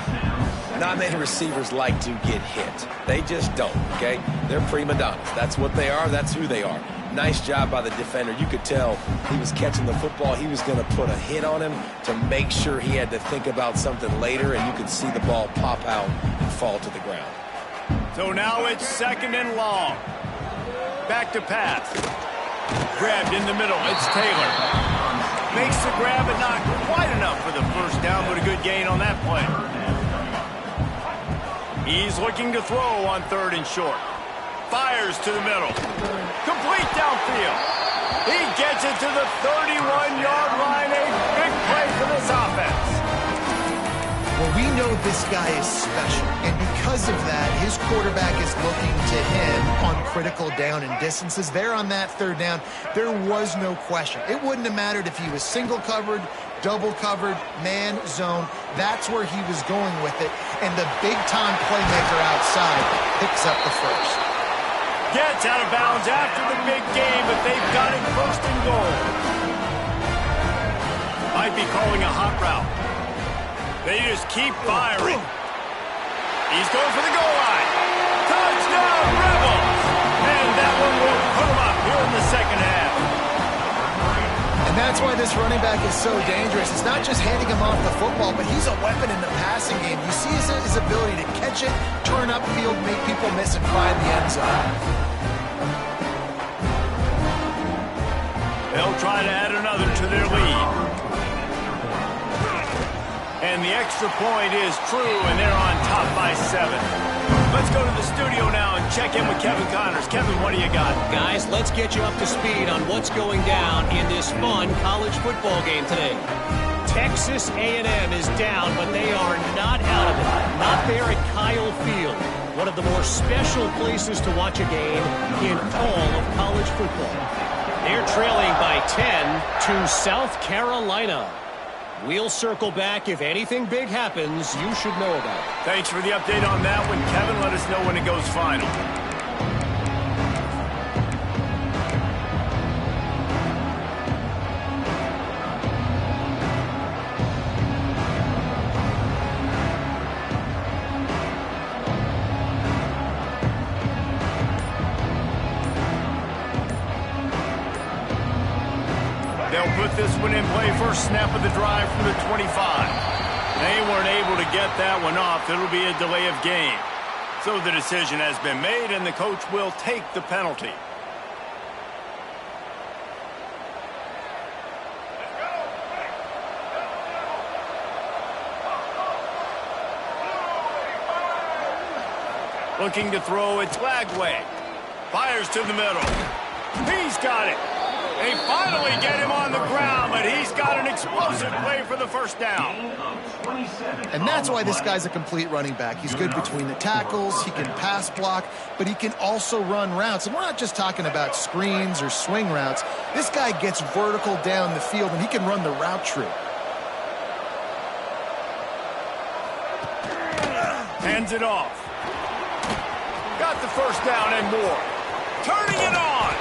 Not many receivers like to get hit. They just don't, okay? They're prima donnas. That's what they are. That's who they are. Nice job by the defender. You could tell he was catching the football. He was going to put a hit on him to make sure he had to think about something later, and you could see the ball pop out and fall to the ground. So now it's second and long. Back to pass. Grabbed in the middle. It's Taylor. Makes the grab, but not quite enough for the first down, but a good gain on that play. He's looking to throw on third and short. Fires to the middle. Complete downfield. He gets it to the 31-yard line. A big play for this offense. Well, we know this guy is special, and because of that, his quarterback is looking to him on critical down and distances. There on that third down, there was no question. It wouldn't have mattered if he was single covered, double covered, man, zone. That's where he was going with it, and the big-time playmaker outside picks up the first. Gets out of bounds after the big game, but they've got it first and goal. Might be calling a hot route. They just keep firing. He's going for the goal line. Touchdown, Rebels! And that one will put them up here in the second half. And that's why this running back is so dangerous. It's not just handing him off the football, but he's a weapon in the passing game. You see his ability to catch it, turn upfield, make people miss, and find the end zone. They'll try to add another to their lead. And the extra point is true, and they're on top by 7. Let's go to the studio now and check in with Kevin Connors. Kevin, what do you got? Guys, let's get you up to speed on what's going down in this fun college football game today. Texas A&M is down, but they are not out of it. Not there at Kyle Field, one of the more special places to watch a game in all of college football. They're trailing by 10 to South Carolina. We'll circle back. If anything big happens, you should know about it. Thanks for the update on that one, Kevin. Let us know when it goes final. They'll put this one in play. First snap of the drive from the 25. They weren't able to get that one off. It'll be a delay of game. So the decision has been made, and the coach will take the penalty. Looking to throw it Lagway. Fires to the middle. He's got it. They finally get him on the ground, but he's got an explosive play for the first down. And that's why this guy's a complete running back. He's good between the tackles, he can pass block, but he can also run routes. And we're not just talking about screens or swing routes. This guy gets vertical down the field, and he can run the route tree. Hands it off. Got the first down and more. Turning it on.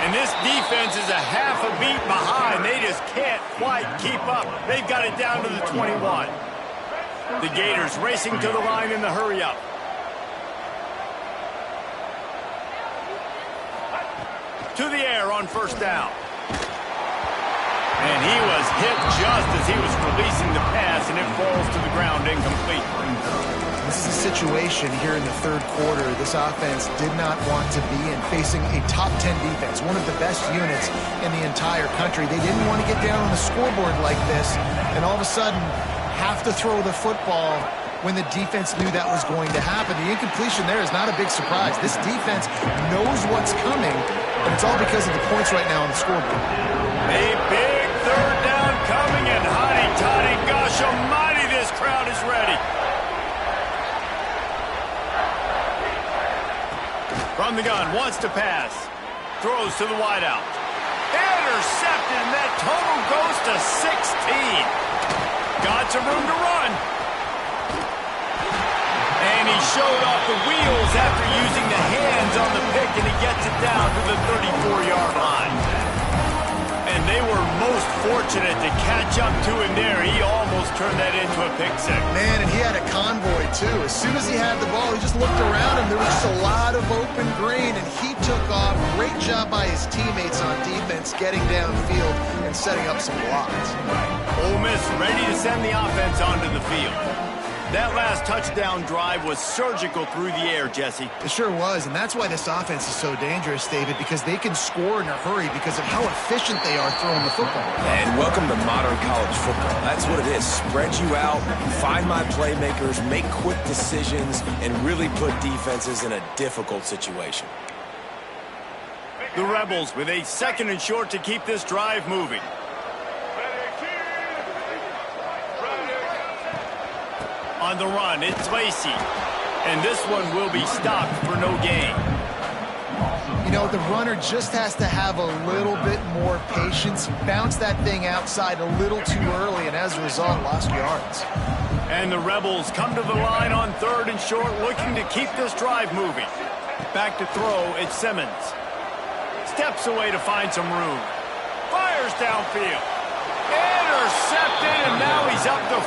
And this defense is a half a beat behind. They just can't quite keep up. They've got it down to the 21. The Gators racing to the line in the hurry-up. To the air on first down. And he was hit just as he was releasing the pass, and it falls to the ground incomplete. This is a situation here in the third quarter this offense did not want to be in, facing a top 10 defense, one of the best units in the entire country. They didn't want to get down on the scoreboard like this, and all of a sudden have to throw the football when the defense knew that was going to happen. The incompletion there is not a big surprise. This defense knows what's coming, and it's all because of the points right now on the scoreboard. A big third down coming, and hotty toddy, gosh almighty, this crowd is ready. From the gun, wants to pass. Throws to the wideout. Intercepted, and that total goes to 16. Got some room to run. And he showed off the wheels after using the hands on the pick, and he gets it down to the 34-yard line. And they were most fortunate to catch up to him there. He almost turned that into a pick six. Man, and he had a convoy, too. As soon as he had the ball, he just looked around him. There was just a lot of open green, and he took off. Great job by his teammates on defense, getting downfield and setting up some blocks. Ole Miss ready to send the offense onto the field. That last touchdown drive was surgical through the air, Jesse. It sure was, and that's why this offense is so dangerous, David, because they can score in a hurry because of how efficient they are throwing the football. And welcome to modern college football. That's what it is. Spread you out, find my playmakers, make quick decisions, and really put defenses in a difficult situation. The Rebels with a second and short to keep this drive moving. On the run, it's Lacey. And this one will be stopped for no gain. You know, the runner just has to have a little bit more patience. Bounce that thing outside a little too early, and as a result, lost yards. And the Rebels come to the line on third and short, looking to keep this drive moving. Back to throw, it's Simmons. Steps away to find some room. Fires downfield. Intercepted, and now he's up to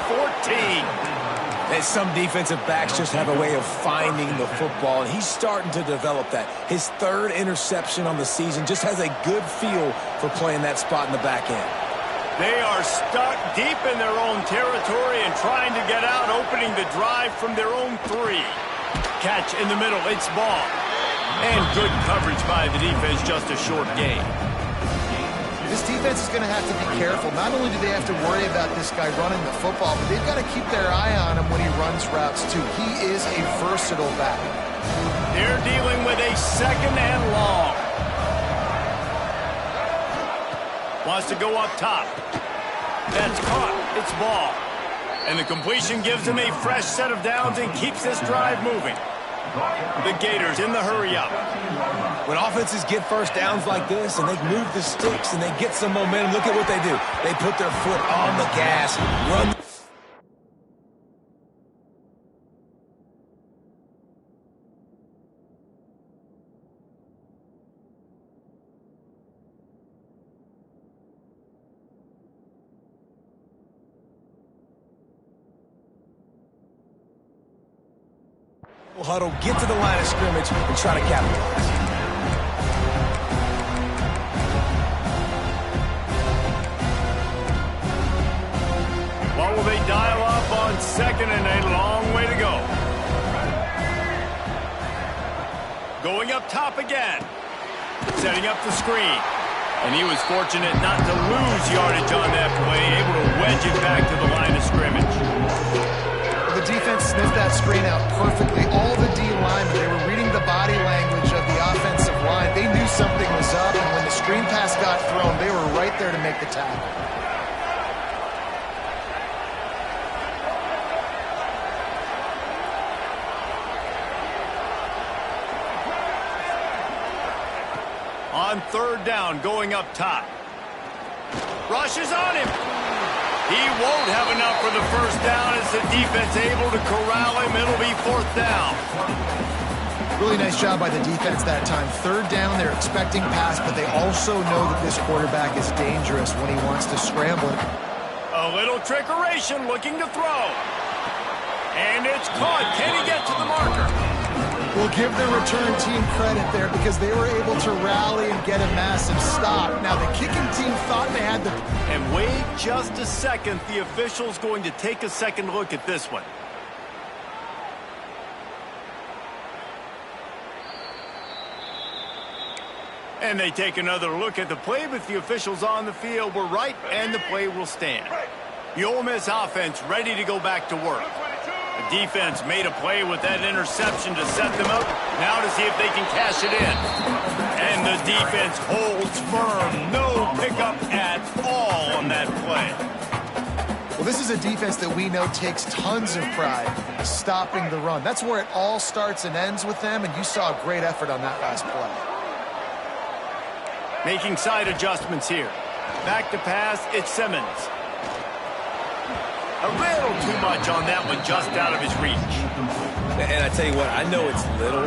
14. And some defensive backs just have a way of finding the football, and he's starting to develop that. His third interception on the season just has a good feel for playing that spot in the back end. They are stuck deep in their own territory and trying to get out, opening the drive from their own 3. Catch in the middle, it's Ball. And good coverage by the defense, just a short gain. This defense is going to have to be careful. Not only do they have to worry about this guy running the football, but they've got to keep their eye on him when he runs routes, too. He is a versatile back. They're dealing with a second and long. Wants to go up top. That's caught. It's Ball. And the completion gives him a fresh set of downs and keeps this drive moving. The Gators in the hurry-up. When offenses get first downs like this and they move the sticks and they get some momentum, look at what they do. They put their foot on the gas, run. Huddle, get to the line of scrimmage and try to capitalize. What will they dial up on second, and a long way to go? Going up top again. Setting up the screen. And he was fortunate not to lose yardage on that play, able to wedge it back to the line of scrimmage. The defense sniffed that screen out perfectly. All the D linemen, they were reading the body language of the offensive line. They knew something was up, and when the screen pass got thrown, they were right there to make the tackle. On third down, going up top. Rushes on him. He won't have enough for the first down as the defense able to corral him. It'll be fourth down. Really nice job by the defense that time. Third down, they're expecting pass, but they also know that this quarterback is dangerous when he wants to scramble it. A little trickeration, looking to throw. And it's caught. Can he get to the marker? We'll give the return team credit there because they were able to rally and get a massive stop. Now, the kicking team thought they had the... And wait just a second. The official's going to take a second look at this one. And they take another look at the play, but the officials on the field were right, and the play will stand. The Ole Miss offense ready to go back to work. The defense made a play with that interception to set them up. Now to see if they can cash it in. And the defense holds firm. No pickup at all on that play. Well, this is a defense that we know takes tons of pride stopping the run. That's where it all starts and ends with them, and you saw a great effort on that last play. Making side adjustments here. Back to pass, it's Simmons. A little too much on that one, just out of his reach. And I tell you what, I know it's little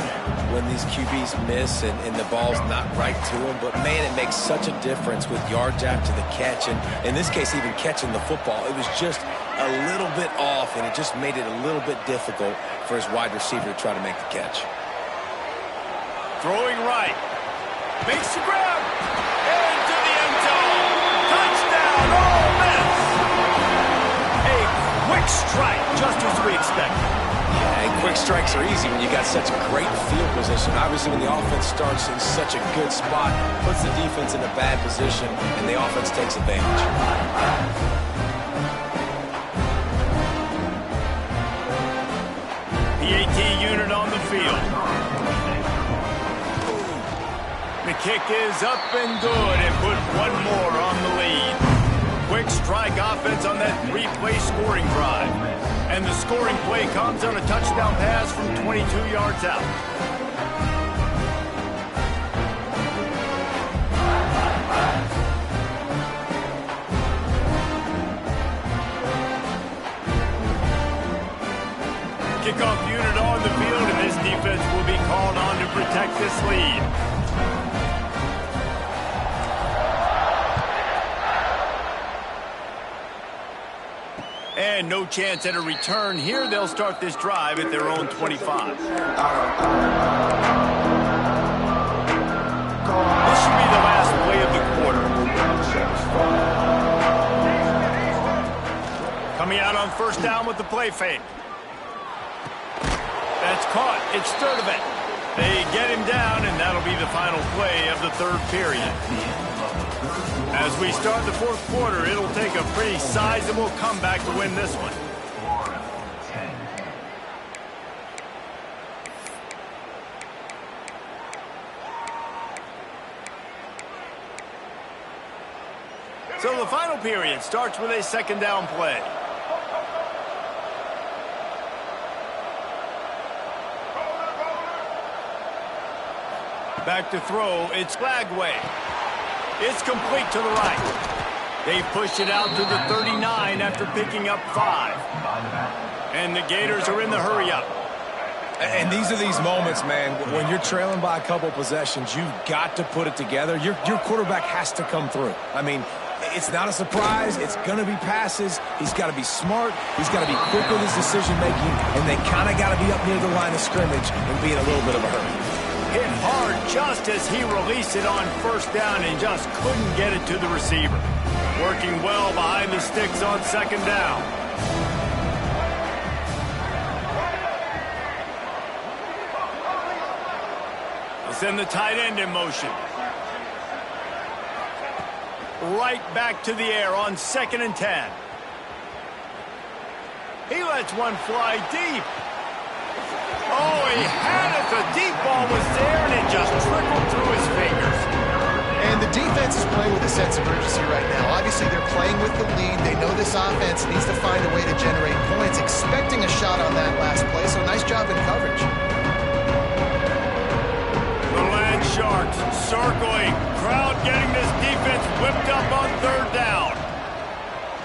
when these QBs miss and the ball's not right to them, but man, it makes such a difference with yards after the catch, and in this case, even catching the football. It was just a little bit off, and it just made it a little bit difficult for his wide receiver to try to make the catch. Throwing right. Makes the grab. Into the end zone. Touchdown, Ole Miss. A quick strike, just as we expected. Yeah, and quick strikes are easy when you got such a great field position. Obviously, when the offense starts in such a good spot, puts the defense in a bad position, and the offense takes advantage. The AT unit on the field. The kick is up and good, and put one more on the lead. Quick strike offense on that three-play scoring drive. And the scoring play comes on a touchdown pass from 22 yards out. Kickoff unit on the field, and this defense will be called on to protect this lead. And no chance at a return here. They'll start this drive at their own 25. This should be the last play of the quarter. Coming out on first down with the play fake. That's caught. It's Sturdivant. They get him down, and that'll be the final play of the third period. As we start the fourth quarter, it'll take a pretty sizable comeback to win this one. So the final period starts with a second down play. Back to throw, it's Flagway. It's complete to the right. They push it out to the 39 after picking up 5. And the Gators are in the hurry-up. And these are these moments, man, when you're trailing by a couple possessions, you've got to put it together. Your quarterback has to come through. I mean, it's not a surprise. It's going to be passes. He's got to be smart. He's got to be quick with his decision-making, and they kind of got to be up near the line of scrimmage and be in a little bit of a hurry. Hit hard just as he released it on first down and just couldn't get it to the receiver. Working well behind the sticks on second down. Send the tight end in motion. Right back to the air on 2nd and 10. He lets one fly deep. Oh, he had it. The deep ball was there, and it just trickled through his fingers. And the defense is playing with a sense of urgency right now. Obviously, they're playing with the lead. They know this offense needs to find a way to generate points, expecting a shot on that last play, so nice job in coverage. The Land Sharks circling. Crowd getting this defense whipped up on 3rd down.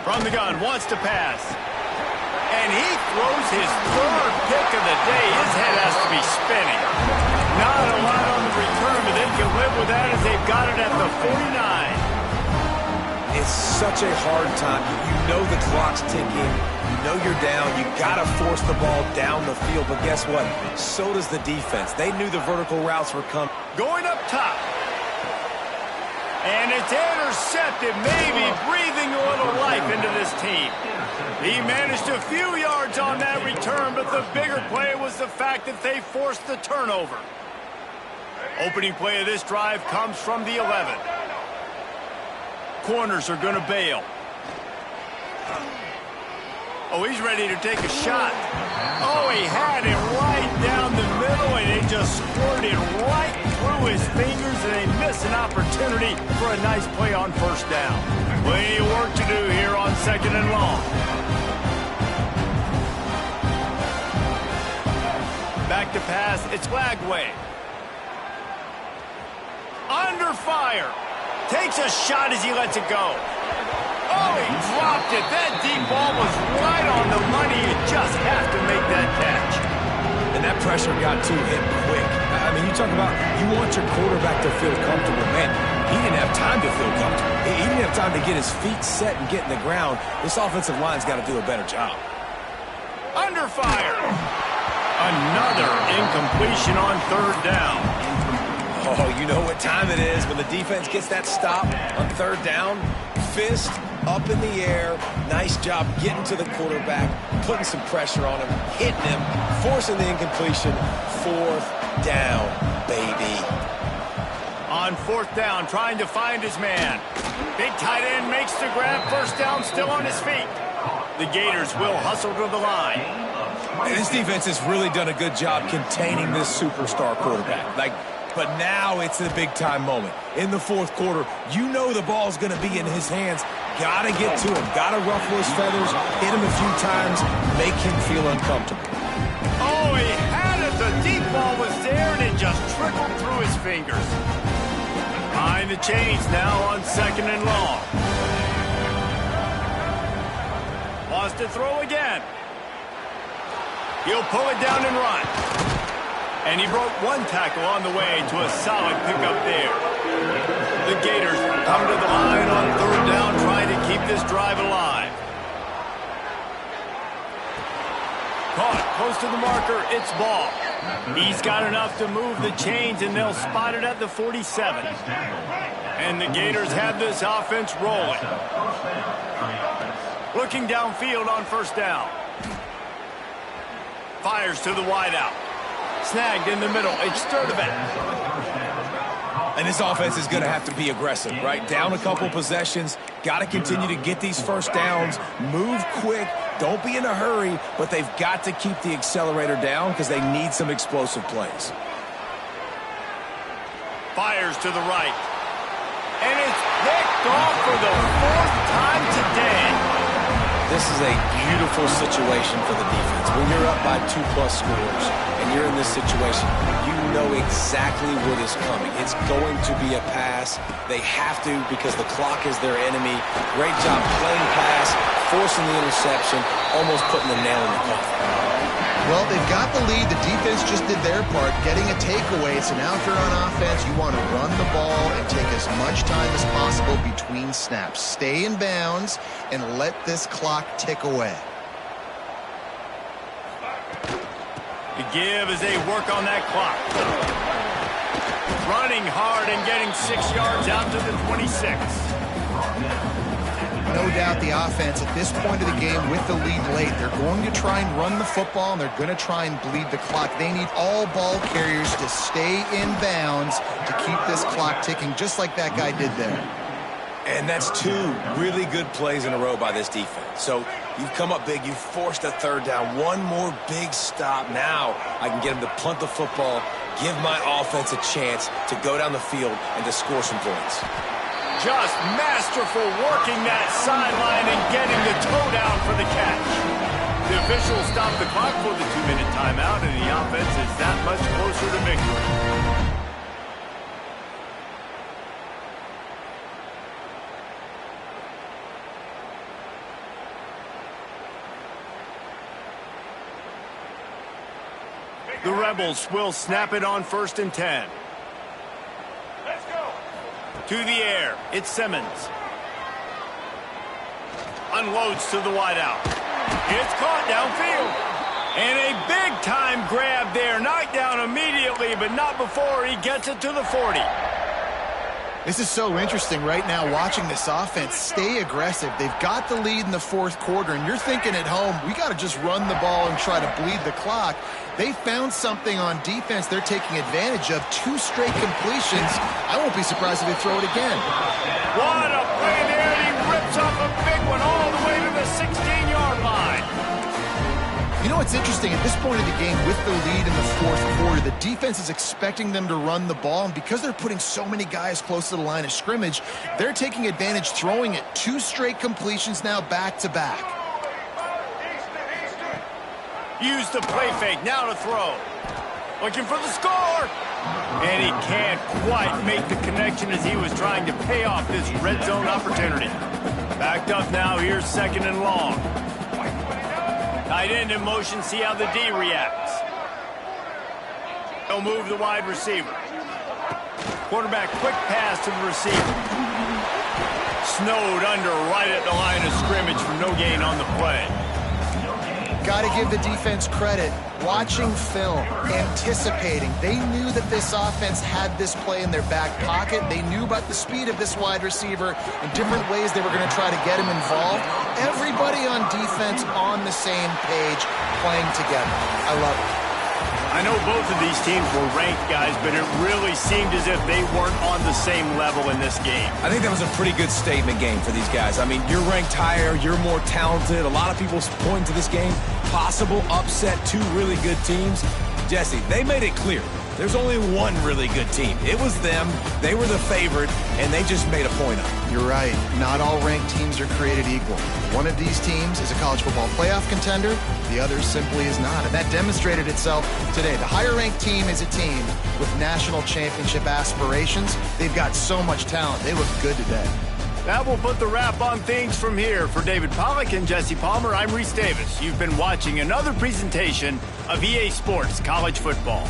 From the gun, wants to pass. And he throws his 3rd pick of the day. His head has to be spinning. Not a lot on the return, but they can live with that as they've got it at the 49. It's such a hard time. You know the clock's ticking. You know you're down. You got to force the ball down the field. But guess what? So does the defense. They knew the vertical routes were coming. Going up top. And it's intercepted, maybe breathing a little life into this team. He managed a few yards on that return, but the bigger play was the fact that they forced the turnover. Opening play of this drive comes from the 11. Corners are going to bail. Oh, he's ready to take a shot. Oh, he had it right down the middle, and it just squirted right through his fingers, and they miss an opportunity for a nice play on 1st down. Plenty of work to do here on 2nd and long. Back to pass, it's Lagway. Under fire. Takes a shot as he lets it go. Oh, he dropped it. That deep ball was right on the money. You just have to make that catch. And that pressure got to him quick. I mean, you talk about you want your quarterback to feel comfortable. Man, he didn't have time to feel comfortable. He didn't have time to get his feet set and get in the ground. This offensive line's got to do a better job. Under fire. Another incompletion on 3rd down. Oh, you know what time it is when the defense gets that stop on 3rd down. Fist up in the air. Nice job getting to the quarterback, putting some pressure on him, hitting him, forcing the incompletion. 4th down, baby. On 4th down, trying to find his man. Big tight end makes the grab. 1st down, still on his feet. The Gators will hustle to the line. And this defense has really done a good job containing this superstar quarterback. But now it's the big-time moment. In the 4th quarter, you know the ball's going to be in his hands. Got to get to him. Got to ruffle his feathers, hit him a few times, make him feel uncomfortable. Oh, he had it. The deep ball was there, and it just trickled through his fingers. Behind the chains now on 2nd and long. Wants to throw again. He'll pull it down and run. And he broke one tackle on the way to a solid pickup there. The Gators come to the line on 3rd down, trying to keep this drive alive. Caught close to the marker, it's ball. He's got enough to move the chains, and they'll spot it at the 47. And the Gators have this offense rolling. Looking downfield on 1st down. Fires to the wideout. Snagged in the middle. It's Sturdivant. And this offense is going to have to be aggressive, right? Down a couple possessions. Got to continue to get these 1st downs. Move quick. Don't be in a hurry. But they've got to keep the accelerator down because they need some explosive plays. Fires to the right. And it's picked off for the 4th time today. This is a beautiful situation for the defense. When you're up by 2+ scores and you're in this situation, you know exactly what is coming. It's going to be a pass. They have to because the clock is their enemy. Great job playing pass, forcing the interception, almost putting the nail in the coffin. Well, they've got the lead. The defense just did their part, getting a takeaway. So now if you're on offense, you want to run the ball and take as much time as possible between snaps. Stay in bounds and let this clock tick away. The give as they work on that clock. Running hard and getting 6 yards out to the 26. no doubt the offense at this point of the game with the lead late. They're going to try and run the football, and they're going to try and bleed the clock. They need all ball carriers to stay in bounds to keep this clock ticking, just like that guy did there. And that's 2 really good plays in a row by this defense. So you've come up big. You've forced a third down. One more big stop. Now I can get him to punt the football, give my offense a chance to go down the field and to score some points. Just masterful working that sideline and getting the toe down for the catch. The officials stopped the clock for the 2-minute timeout, and the offense is that much closer to victory. The Rebels will snap it on 1st and 10. Let's go. To the air, it's Simmons. Unloads to the wideout. It's caught downfield. And a big-time grab there. Knocked down immediately, but not before he gets it to the 40. This is so interesting right now, watching this offense stay aggressive. They've got the lead in the 4th quarter, and you're thinking at home, we got to just run the ball and try to bleed the clock. They found something on defense they're taking advantage of. 2 straight completions. I won't be surprised if they throw it again. What a play there. He rips off a big one all the way to the 16-yard line. You know what's interesting? At this point of the game, with the lead in the 4th quarter, the defense is expecting them to run the ball, and because they're putting so many guys close to the line of scrimmage, they're taking advantage, throwing it. 2 straight completions now back-to-back. Use the play fake, now to throw. Looking for the score. And he can't quite make the connection as he was trying to pay off this red zone opportunity. Backed up now, here's 2nd and long. Tight end in motion, see how the D reacts. He'll move the wide receiver. Quarterback, quick pass to the receiver. Snowed under right at the line of scrimmage for no gain on the play. Got to give the defense credit. Watching film, anticipating. They knew that this offense had this play in their back pocket. They knew about the speed of this wide receiver and different ways they were going to try to get him involved. Everybody on defense on the same page, playing together. I love it. I know both of these teams were ranked, guys, but it really seemed as if they weren't on the same level in this game. I think that was a pretty good statement game for these guys. I mean, you're ranked higher, you're more talented. A lot of people point to this game. Possible upset, 2 really good teams. Jesse, they made it clear. There's only one really good team. It was them. They were the favorite, and they just made a point of it. You're right. Not all ranked teams are created equal. One of these teams is a college football playoff contender. The other simply is not. And that demonstrated itself today. The higher-ranked team is a team with national championship aspirations. They've got so much talent. They look good today. That will put the wrap on things from here. For David Pollack and Jesse Palmer, I'm Reese Davis. You've been watching another presentation of EA Sports College Football.